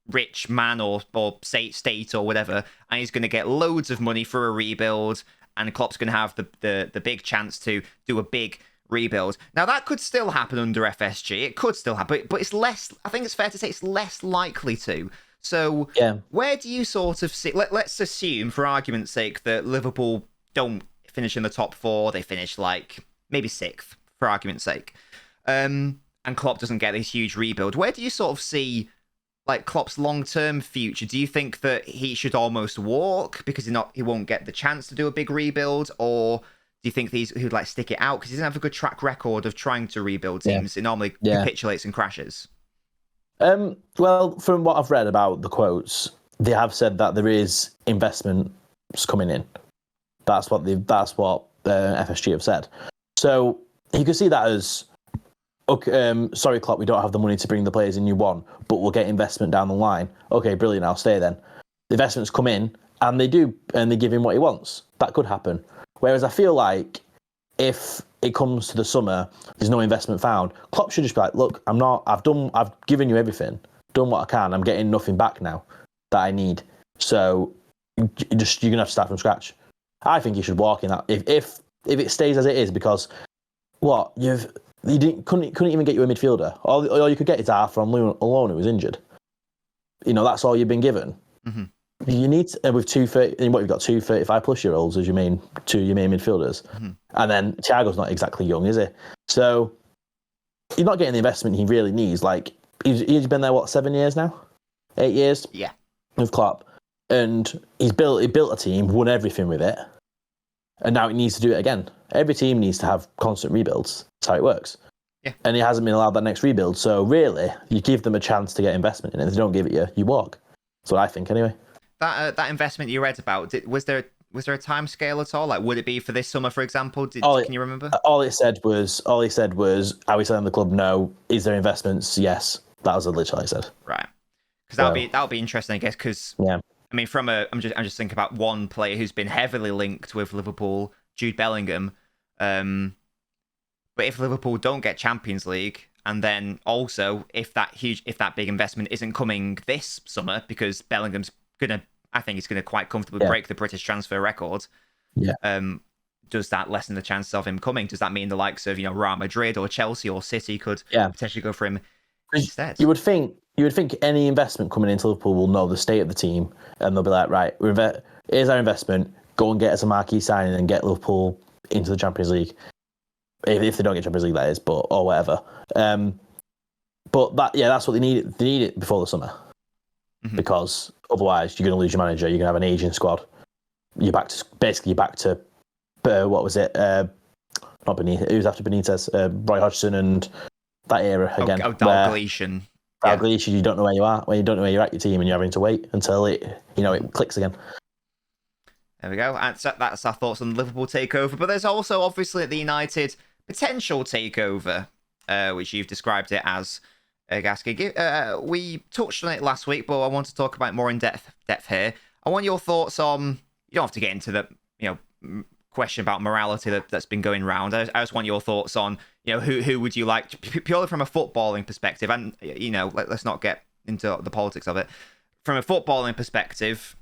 rich man or state or whatever, and he's going to get loads of money for a rebuild, and Klopp's going to have the big chance to do a big rebuild. Now, that could still happen under FSG. It could still happen, but it's less, I think it's fair to say it's less likely to. So, where do you sort of see, let's assume, for argument's sake, that Liverpool don't finish in the top 4, they finish like maybe 6th for argument's sake, and Klopp doesn't get this huge rebuild. Where do you sort of see like Klopp's long-term future? Do you think that he should almost walk because he won't get the chance to do a big rebuild, or do you think he would like stick it out because he doesn't have a good track record of trying to rebuild teams? It normally capitulates and crashes. Well, from what I've read about the quotes, they have said that there is investments coming in. That's what FSG have said. So you could see that as, okay, sorry, Klopp, we don't have the money to bring the players in you want, but we'll get investment down the line. Okay, brilliant, I'll stay then. The investments come in, and they give him what he wants. That could happen. Whereas I feel like if it comes to the summer, there's no investment found, Klopp should just be like, look, I've given you everything, done what I can, I'm getting nothing back now that I need. So you're going to have to start from scratch. I think he should walk in that if it stays as it is, because What couldn't even get you a midfielder. All you could get is Arthur alone who was injured. That's all you've been given. Mm-hmm. You need with two 30, what you've got 35+ year olds as your main midfielders, and then Thiago's not exactly young, is he? So you're not getting the investment he really needs. Like he's been there 7 years now, 8 years, yeah, with Klopp, and he built a team, won everything with it, and now he needs to do it again. Every team needs to have constant rebuilds. That's how it works. Yeah. And he hasn't been allowed that next rebuild. So really, you give them a chance to get investment in it. If they don't give it you, you walk. That's what I think, anyway. That investment you read about, was there a time scale at all? Like, would it be for this summer, for example? Can you remember? All he said was, "Are we selling the club? No. Is there investments? Yes." That was literally all he said. Right. Because that'll be interesting, I guess. Because yeah. I mean, I'm just thinking about one player who's been heavily linked with Liverpool, Jude Bellingham. But if Liverpool don't get Champions League, and then also if that big investment isn't coming this summer, because Bellingham's I think he's gonna quite comfortably break the British transfer record. Yeah. Does that lessen the chances of him coming? Does that mean the likes of Real Madrid or Chelsea or City could potentially go for him instead? You would think any investment coming into Liverpool will know the state of the team, and they'll be like, right, here's our investment. Go and get us a marquee signing and get Liverpool into the Champions League. If they don't get Champions League, that is, or whatever. But that's what they need. They need it before the summer, because otherwise you're going to lose your manager. You're going to have an aging squad. You're back to what was it? Not Benitez. It was after Benitez. Roy Hodgson and that era again. Dalglish. Dalglish. You don't know where you are. When you don't know where you're at your team, and you're having to wait until it clicks again. There we go. And so that's our thoughts on the Liverpool takeover. But there's also obviously the United potential takeover, which you've described it as, Gaskey. We touched on it last week, but I want to talk about it more in depth here. I want your thoughts on. You don't have to get into the question about morality that's been going around. I just want your thoughts on who would you like, purely from a footballing perspective, and let's not get into the politics of it. From a footballing perspective,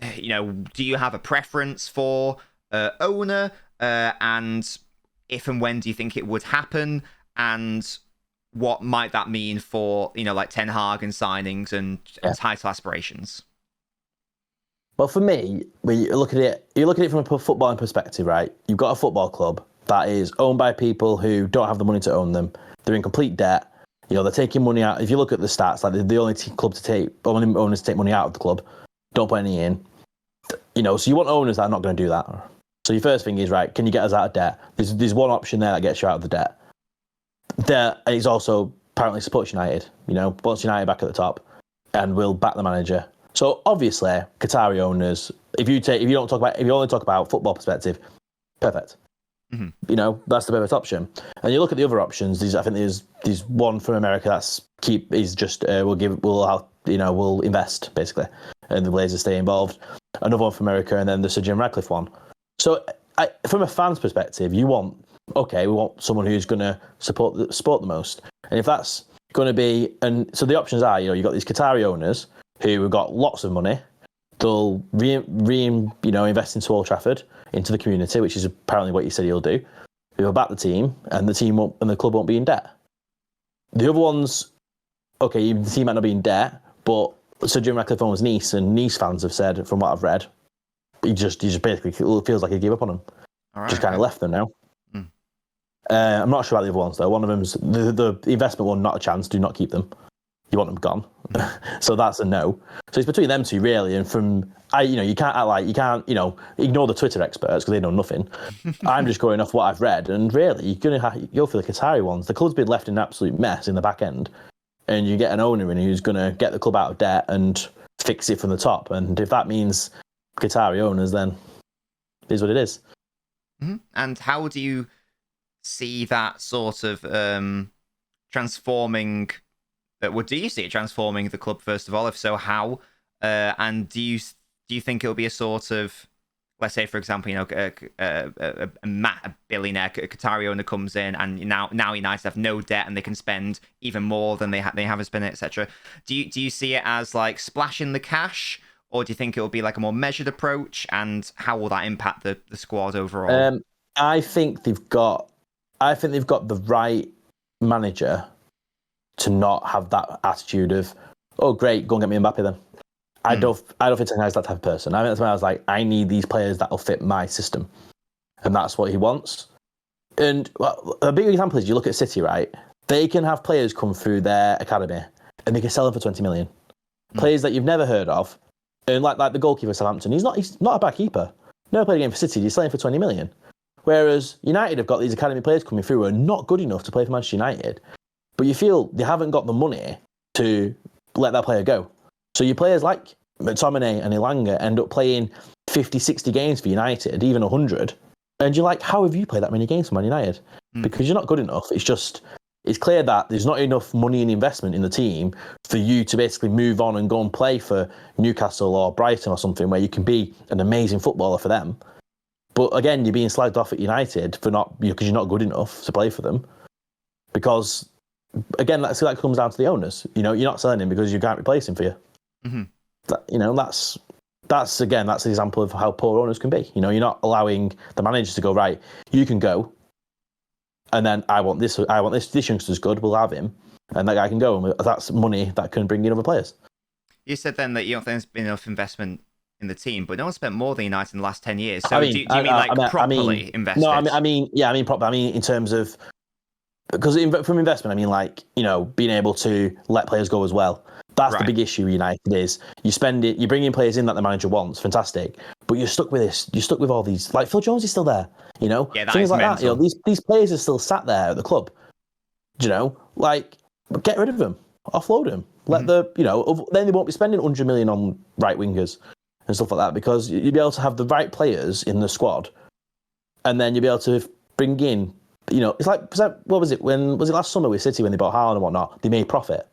do you have a preference for owner, and if and when do you think it would happen, and what might that mean for like Ten Hag and signings and title aspirations? Well, for me, when you look at it from a footballing perspective, right? You've got a football club that is owned by people who don't have the money to own them. They're in complete debt. They're taking money out. If you look at the stats, like the only owners to take money out of the club, don't put any in. So you want owners that are not going to do that. So your first thing is, right, can you get us out of debt? There's one option there that gets you out of the debt. There is also apparently supports United. Wants United back at the top, and will back the manager. So obviously, Qatari owners. If you only talk about football perspective, perfect. Mm-hmm. That's the perfect option. And you look at the other options. I think there's one from America we'll invest basically, and the Blazers stay involved. Another one from America, and then the Sir Jim Ratcliffe one. So from a fan's perspective, we want someone who's going to support the sport the most. And if that's going to be, and so the options are, you've got these Qatari owners who have got lots of money. They'll invest into Old Trafford, into the community, which is apparently what you said he'll do. He'll back the team, and the club won't be in debt. The other ones, okay, the team might not be in debt, but Sir Jim Ratcliffe owns Nice, and Nice fans have said, from what I've read, he just basically feels like he gave up on them. Just kind of left them now. I'm not sure about the other ones though. One of them's the investment one, not a chance. Do not keep them. You want them gone. So that's a no. So it's between them two really. And you can't ignore the Twitter experts because they know nothing. I'm just going off what I've read, and really you're going to go for the Qatari ones. The club's been left in an absolute mess in the back end, and you get an owner in who's going to get the club out of debt and fix it from the top. And if that means Qatari owners, then it is what it is. Mm-hmm. And how do you see that sort of transforming? Do you see it transforming the club, first of all? If so, how? And do you think it'll be a sort of, let's say, for example, a billionaire Qatari owner comes in, and now United have no debt and they can spend even more than they have spent, etc. Do you see it as like splashing the cash, or do you think it will be like a more measured approach? And how will that impact the squad overall? I think they've got I think they've got the right manager to not have that attitude of, oh, great, go and get me Mbappe then. I don't think Ten Hag's that type of person. I mean, that's why I was like, I need these players that will fit my system. And that's what he wants. And a big example is you look at City, right? They can have players come through their academy and they can sell them for 20 million. Players that you've never heard of. And like the goalkeeper of Southampton, he's not a bad keeper. Never played a game for City, he's selling for 20 million. Whereas United have got these academy players coming through who are not good enough to play for Manchester United. But you feel they haven't got the money to let that player go. So your players like McTominay and Elanga end up playing 50, 60 games for United, even 100. And you're like, how have you played that many games for Man United? Because you're not good enough. It's clear that there's not enough money and investment in the team for you to basically move on and go and play for Newcastle or Brighton or something where you can be an amazing footballer for them. But again, you're being slagged off at United because you're not good enough to play for them. Because again, that comes down to the owners. You know, you're not selling him because you can't replace him for you. That's the example of how poor owners can be. You know, you're not allowing the managers to go, right, you can go, and then I want this youngster's good, we'll have him, and that guy can go, and that's money that can bring in other players. You said then that you don't think there's been enough investment in the team, but no one spent more than United in the last 10 years. So do you mean properly invested? No, I mean properly. I mean in terms of, because from investment, I mean like, you know, being able to let players go as well. That's the big issue with United is you spend it, you bring in players in that the manager wants, fantastic, but you're stuck with this. You're stuck with all these, like Phil Jones is still there, you know, things like that. You know, these players are still sat there at the club. You know, like get rid of them, offload them, let then they won't be spending 100 million on right wingers and stuff like that because you'll be able to have the right players in the squad, and then you'll be able to bring in, you know, it's like what was it last summer with City when they bought Haaland and whatnot? They made profit.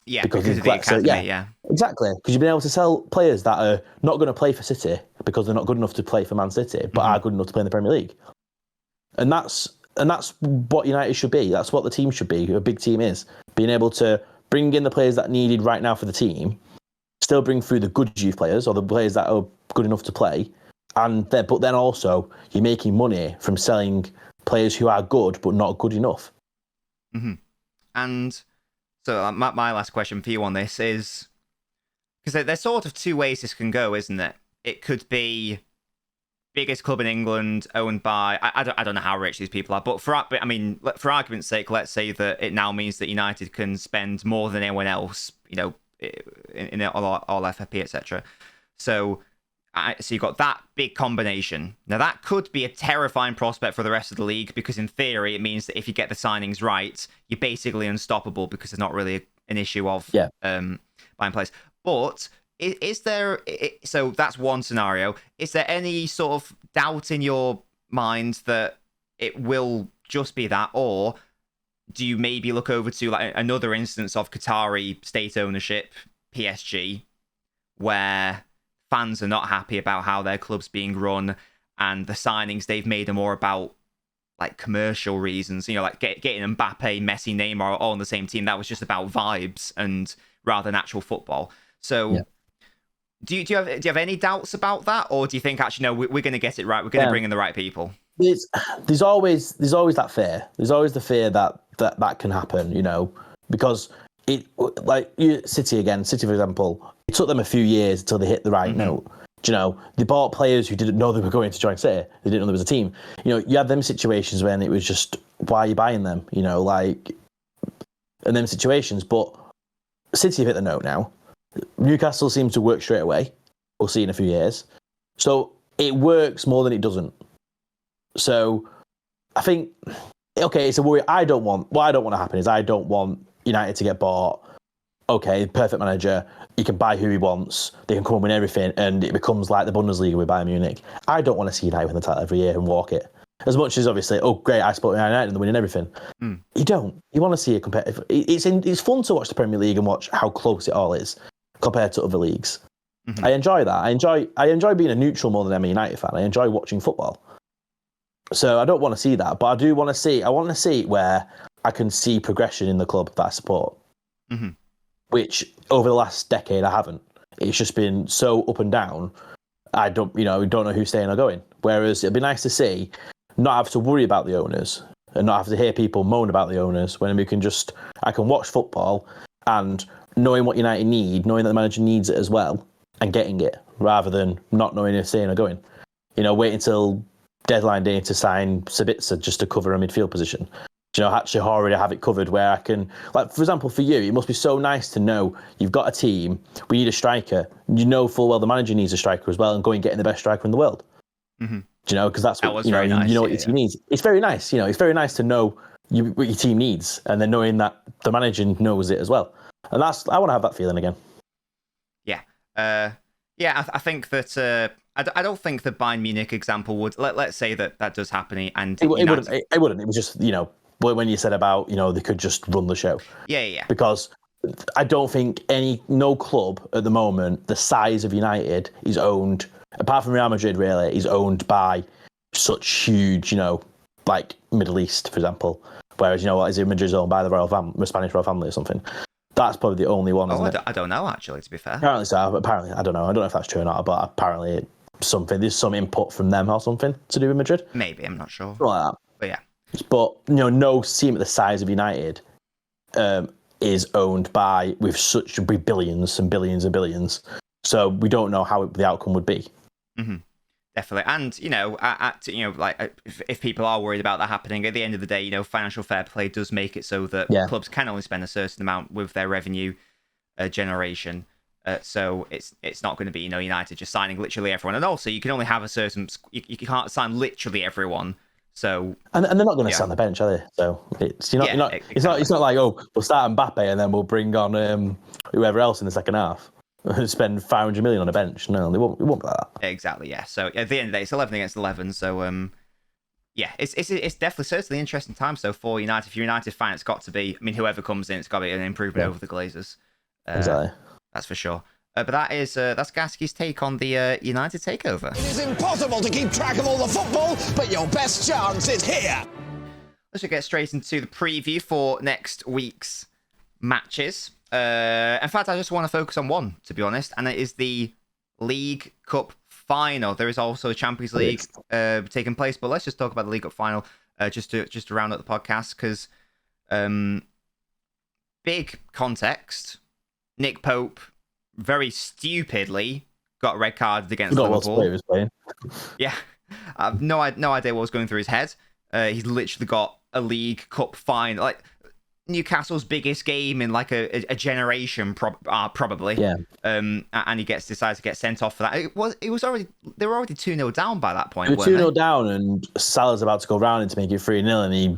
Yeah, because of the academy, exactly. Because you've been able to sell players that are not going to play for City because they're not good enough to play for Man City, but are good enough to play in the Premier League. And that's what United should be. That's what the team should be. A big team is being able to bring in the players that are needed right now for the team, still bring through the good youth players or the players that are good enough to play, but then also you're making money from selling players who are good but not good enough. And so my last question for you on this is, because there's sort of two ways this can go, isn't it? It could be biggest club in England owned by, I don't know how rich these people are, but for argument's sake, let's say that it now means that United can spend more than anyone else, you know, in all FFP, etc. So you've got that big combination. Now that could be a terrifying prospect for the rest of the league because in theory it means that if you get the signings right, you're basically unstoppable because there's not really an issue of buying players. But is there? So that's one scenario. Is there any sort of doubt in your mind that it will just be that, or do you maybe look over to like another instance of Qatari state ownership, PSG, where fans are not happy about how their club's being run and the signings they've made are more about like commercial reasons, you know, like getting Mbappe, Messi, Neymar all on the same team. That was just about vibes and rather than actual football. So do you have any doubts about that, or do you think actually no, we're going to get it right, we're going to bring in the right people? There's always that fear. There's always the fear that can happen, you know, because it, like City for example, it took them a few years until they hit the right note. Do you know, they bought players who didn't know they were going to join City. They didn't know there was a team. You know, you had them situations when it was just, why are you buying them? You know, like, in them situations. But City have hit the note now. Newcastle seems to work straight away. We'll see in a few years. So it works more than it doesn't. So I think, okay, it's a worry. What I don't want to happen is I don't want United to get bought. Okay, perfect manager. He can buy who he wants. They can come and win everything, and it becomes like the Bundesliga with Bayern Munich. I don't want to see United win the title every year and walk it. As much as obviously, oh great, I support United and they're winning everything. You don't. You want to see a competitive. It's fun to watch the Premier League and watch how close it all is compared to other leagues. I enjoy that. I enjoy being a neutral more than I'm a United fan. I enjoy watching football. So I don't want to see that, but I do want to see. I want to see where I can see progression in the club that I support. Which over the last decade I haven't. It's just been so up and down. I don't know who's staying or going. Whereas it'd be nice to see, not have to worry about the owners, and not have to hear people moan about the owners, when I can watch football and knowing what United need, knowing that the manager needs it as well, and getting it, rather than not knowing if staying or going. Wait until deadline day to sign Sabitzer just to cover a midfield position. Actually already have it covered where I can, like, for example, for you, it must be so nice to know you've got a team, we need a striker, full well the manager needs a striker as well, and going getting the best striker in the world. Mm-hmm. Because that's what, nice, what your team needs. It's very nice, it's very nice to know what your team needs, and then knowing that the manager knows it as well. And I want to have that feeling again. Yeah. I think that, I don't think the Bayern Munich example would, let's say that does happen, and it wouldn't. It wouldn't. It was just, when you said about, they could just run the show. Yeah. Because I don't think no club at the moment, the size of United, is owned, apart from Real Madrid, really, is owned by such huge, like Middle East, for example. Whereas, Madrid's owned by the Spanish royal family or something. That's probably the only one, isn't it? I don't know, actually, to be fair. Apparently so. Apparently, I don't know. I don't know if that's true or not, but apparently there's some input from them or something to do with Madrid. Maybe, I'm not sure. Something like that. But yeah. But no team at the size of United is owned with billions and billions and billions. So we don't know how the outcome would be. Mm-hmm. Definitely, and if people are worried about that happening, at the end of the day, financial fair play does make it so that clubs can only spend a certain amount with their revenue generation. So it's not going to be United just signing literally everyone, and also you can only have a certain. You can't sign literally everyone. So and they're not going to sit on the bench, are they? So it's it's not like, oh, we'll start Mbappe and then we'll bring on whoever else in the second half. Spend 500 million on a bench. No, they won't. It won't be like that. Exactly. Yeah. So at the end of the day, it's 11 against 11. So it's definitely certainly interesting time. So for United, if you're a United fan, it's got to be. I mean, whoever comes in, it's got to be an improvement over the Glazers. Exactly. That's for sure. But that's Gaskey's take on the United takeover. It is impossible to keep track of all the football, but your best chance is here. Let's just get straight into the preview for next week's matches. In fact, I just want to focus on one, to be honest, and it is the League Cup final. There is also a Champions League taking place, but let's just talk about the League Cup final just to round up the podcast, because big context, Nick Pope very stupidly got red carded against Liverpool. Yeah, I've no idea what was going through his head. He's literally got a League Cup final, like Newcastle's biggest game in like a generation, probably. Yeah. And he decides to get sent off for that. They were already 2-0 down by that point. They were 2-0 down, and Salah's about to go round to make it 3-0, and he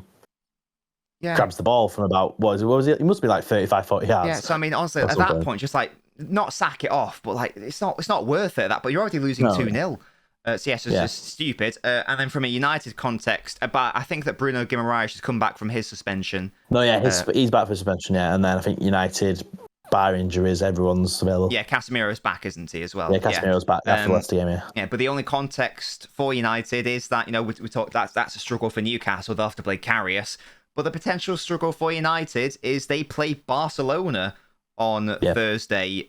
grabs the ball from about what was it? It must be like 35, 40 yards. Yeah. So I mean, honestly, at that point, just like not sack it off, but like it's not worth it at that. But you're already losing 2-0. So yes, it's just stupid. And then from a United context, but I think that Bruno Guimaraes has come back from his suspension. No, yeah, he's back for suspension, yeah. And then I think United, bar injuries, everyone's available. Yeah, Casemiro's back, isn't he, as well? Yeah, Casemiro's back after the last game, yeah. Yeah, but the only context for United is that, we talked that's a struggle for Newcastle. They'll have to play Karius. But the potential struggle for United is they play Barcelona on Thursday.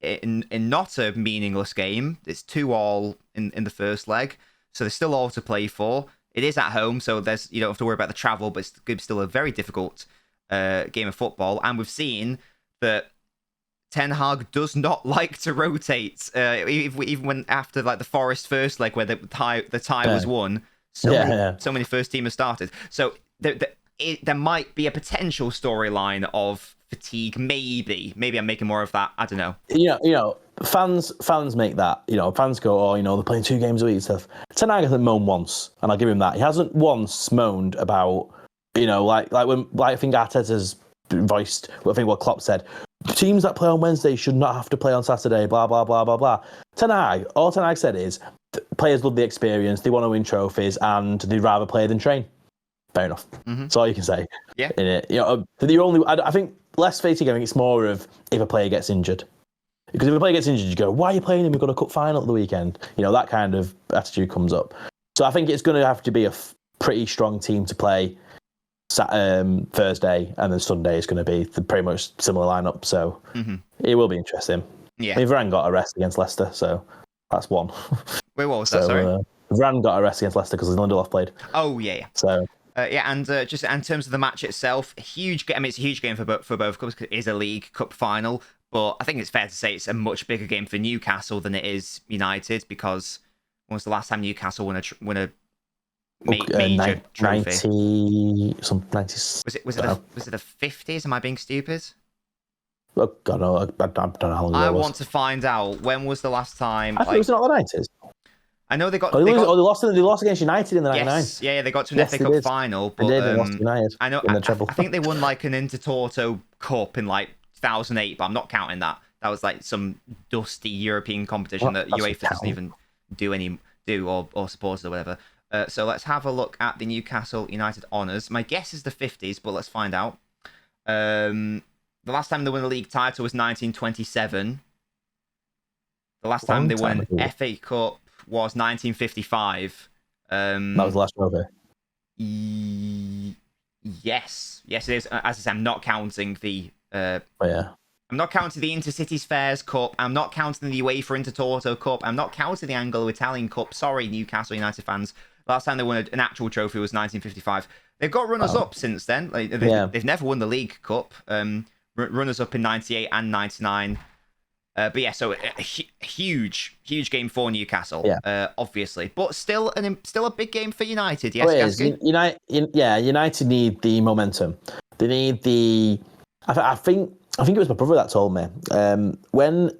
In not a meaningless game. It's 2-2 in the first leg, so there's still all to play for. It is at home, so you don't have to worry about the travel, but it's still a very difficult game of football. And we've seen that Ten Hag does not like to rotate, even when after like the Forest first leg where the tie was won. So many first teamers started. So there might be a potential storyline of fatigue, maybe I'm making more of that, I don't know. Fans make that, fans go, they're playing 2 games a week and stuff. Ten Hag hasn't moaned once, and I'll give him that. He hasn't once moaned about, like I think Arteta's voiced, I think what Klopp said, teams that play on Wednesday should not have to play on Saturday, blah, blah, blah, blah, blah. All Ten Hag said is, players love the experience, they want to win trophies, and they'd rather play than train. Fair enough. Mm-hmm. That's all you can say. Yeah. In it. I think less fatigue, I think it's more of if a player gets injured. Because if a player gets injured, you go, why are you playing him? We've got a cup final at the weekend. That kind of attitude comes up. So I think it's going to have to be a pretty strong team to play Thursday, and then Sunday is going to be pretty much similar lineup. So it will be interesting. Yeah. Varane got a rest against Leicester, so that's one. Wait, what was that? Sorry. Varane got a rest against Leicester because Lindelof played. Oh, yeah. So Yeah, and just in terms of the match itself, huge. I mean, it's a huge game for both clubs because it is a League Cup final. But I think it's fair to say it's a much bigger game for Newcastle than it is United, because when was the last time Newcastle won a major trophy? 90. Was it the 50s? Am I being stupid? Oh God, no, I don't know how long I it was. want to find out when was the last time. I think it was not the 90s. I know they got. They lost against United in the 99. Yes, yeah, they got to an FA Cup final. But, they lost to United. I know. In the treble. I think they won like an Intertoto Cup in like 2008, but I'm not counting that. That was like some dusty European competition that UEFA doesn't even do or support or whatever. So let's have a look at the Newcastle United honours. My guess is the 50s, but let's find out. The last time they won a league title was 1927. The last time they won an FA Cup was 1955. That was the last trophy. Yes, it is. As I said, I'm not counting the. Yeah. I'm not counting the Intercities Fairs Cup. I'm not counting the UEFA Intertoto Cup. I'm not counting the Anglo-Italian Cup. Sorry, Newcastle United fans. Last time they won an actual trophy was 1955. They've got runners-up since then. They've never won the League Cup. Runners-up in 98 and 99. But yeah, so a huge game for Newcastle, obviously. But still a big game for United, yes, Gaskey? United need the momentum. They need the... I think it was my brother that told me. When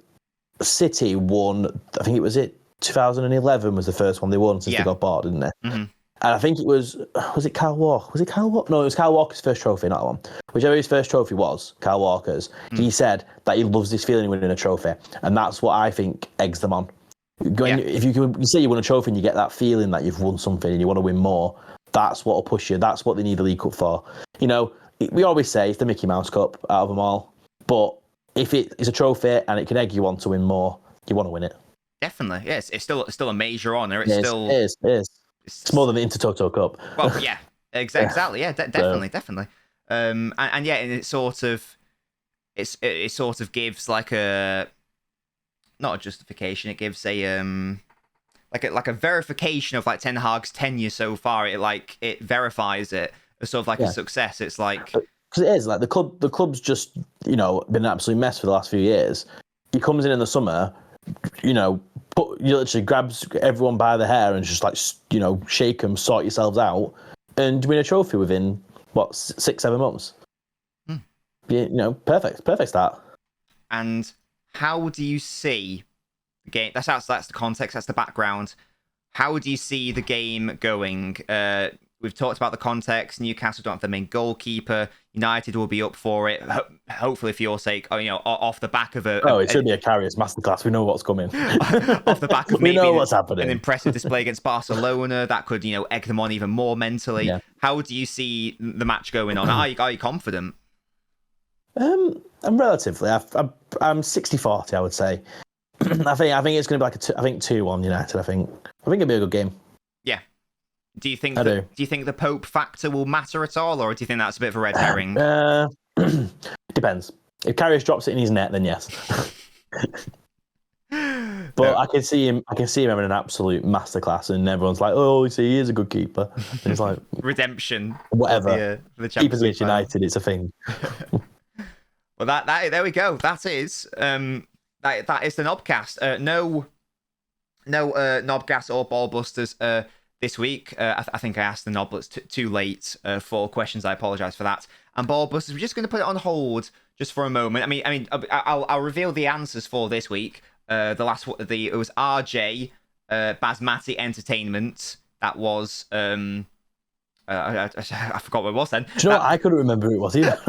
City won, I think it was 2011 was the first one they won since they got bought, didn't they? Mm-hmm. And I think it was it Kyle Walker? Was it Kyle Walker? No, it was Kyle Walker's first trophy, not that one. Whichever his first trophy was, Kyle Walker's, he said that he loves this feeling of winning a trophy. And that's what I think eggs them on. If you say you won a trophy and you get that feeling that you've won something and you want to win more, that's what will push you. That's what they need the League Cup for. You know, we always say it's the Mickey Mouse Cup out of them all. But if it is a trophy and it can egg you on to win more, you want to win it. Definitely, yes. It's still a major honour. It is. It's more than the Intertoto Cup. Well, yeah, exactly. Yeah, definitely. And it sort of gives like a not a justification. It gives a like a verification of like Ten Hag's tenure so far. It verifies it as sort of like a success. It's like because it is like the club's just been an absolute mess for the last few years. He comes in the summer, he literally grabs everyone by the hair and just like shake them, sort yourselves out, and win a trophy within 6-7 months. Perfect start. And how do you see the game? That's the context. That's the background. How do you see the game going? We've talked about the context. Newcastle don't have the main goalkeeper. United will be up for it. Hopefully, for your sake, off the back of it should be a Karius masterclass. We know what's coming. Off the back of we know what's happening. An impressive display against Barcelona that could, egg them on even more mentally. Yeah. How do you see the match going on? Are you confident? I'm relatively. I'm 60-40, I would say. I think it's going to be like 2-1 United. I think it'll be a good game. Yeah. Do you think the Pope factor will matter at all, or do you think that's a bit of a red herring? Depends. If Karius drops it in his net, then yes. But I can see him having an absolute masterclass, and everyone's like, "Oh, he is a good keeper." And it's like redemption, whatever. The keepers against United, it's a thing. Well, that there we go. That is that is the NobCast. No NobCast or BallBusters this week. I think I asked the Noblets too late for questions. I apologise for that. And BallBusters, we're just going to put it on hold just for a moment. I mean, I'll reveal the answers for this week. It was RJ Basmati Entertainment. That was I forgot what it was then. Do you know what? I couldn't remember who it was either.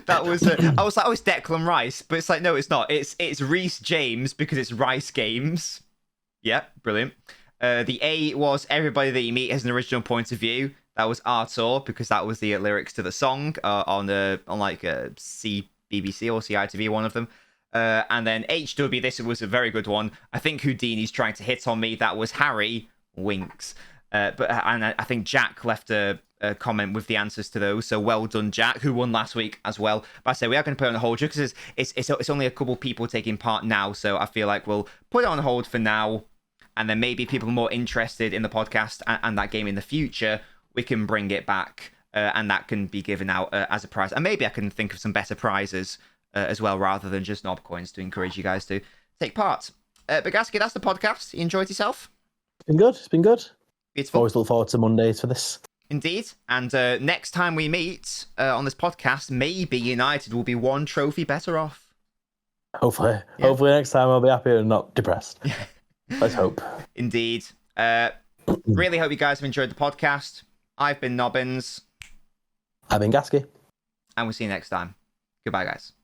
That was I was like, it's Declan Rice, but it's like, no, it's not. It's Reece James because it's Rice Games. Yeah, brilliant. The A was Everybody That You Meet Has an Original Point of View. That was Artur because that was the lyrics to the song on like BBC or CITV, one of them. And then HW, this was a very good one. I think Houdini's trying to hit on me. That was Harry Winks. And I think Jack left a comment with the answers to those. So well done, Jack, who won last week as well. But I say we are going to put it on hold because it's only a couple people taking part now. So I feel like we'll put it on hold for now. And then maybe people more interested in the podcast and that game in the future, we can bring it back, and that can be given out as a prize. And maybe I can think of some better prizes as well, rather than just knob coins, to encourage you guys to take part. But Gaskey, that's the podcast. You enjoyed yourself? It's been good. It's been good. Beautiful. Always look forward to Mondays for this. Indeed. And next time we meet on this podcast, maybe United will be one trophy better off. Hopefully. Yeah. Hopefully next time I'll be happy and not depressed. Let's hope. Indeed. Really hope you guys have enjoyed the podcast. I've been Nobbins. I've been Gaskey. And we'll see you next time. Goodbye, guys.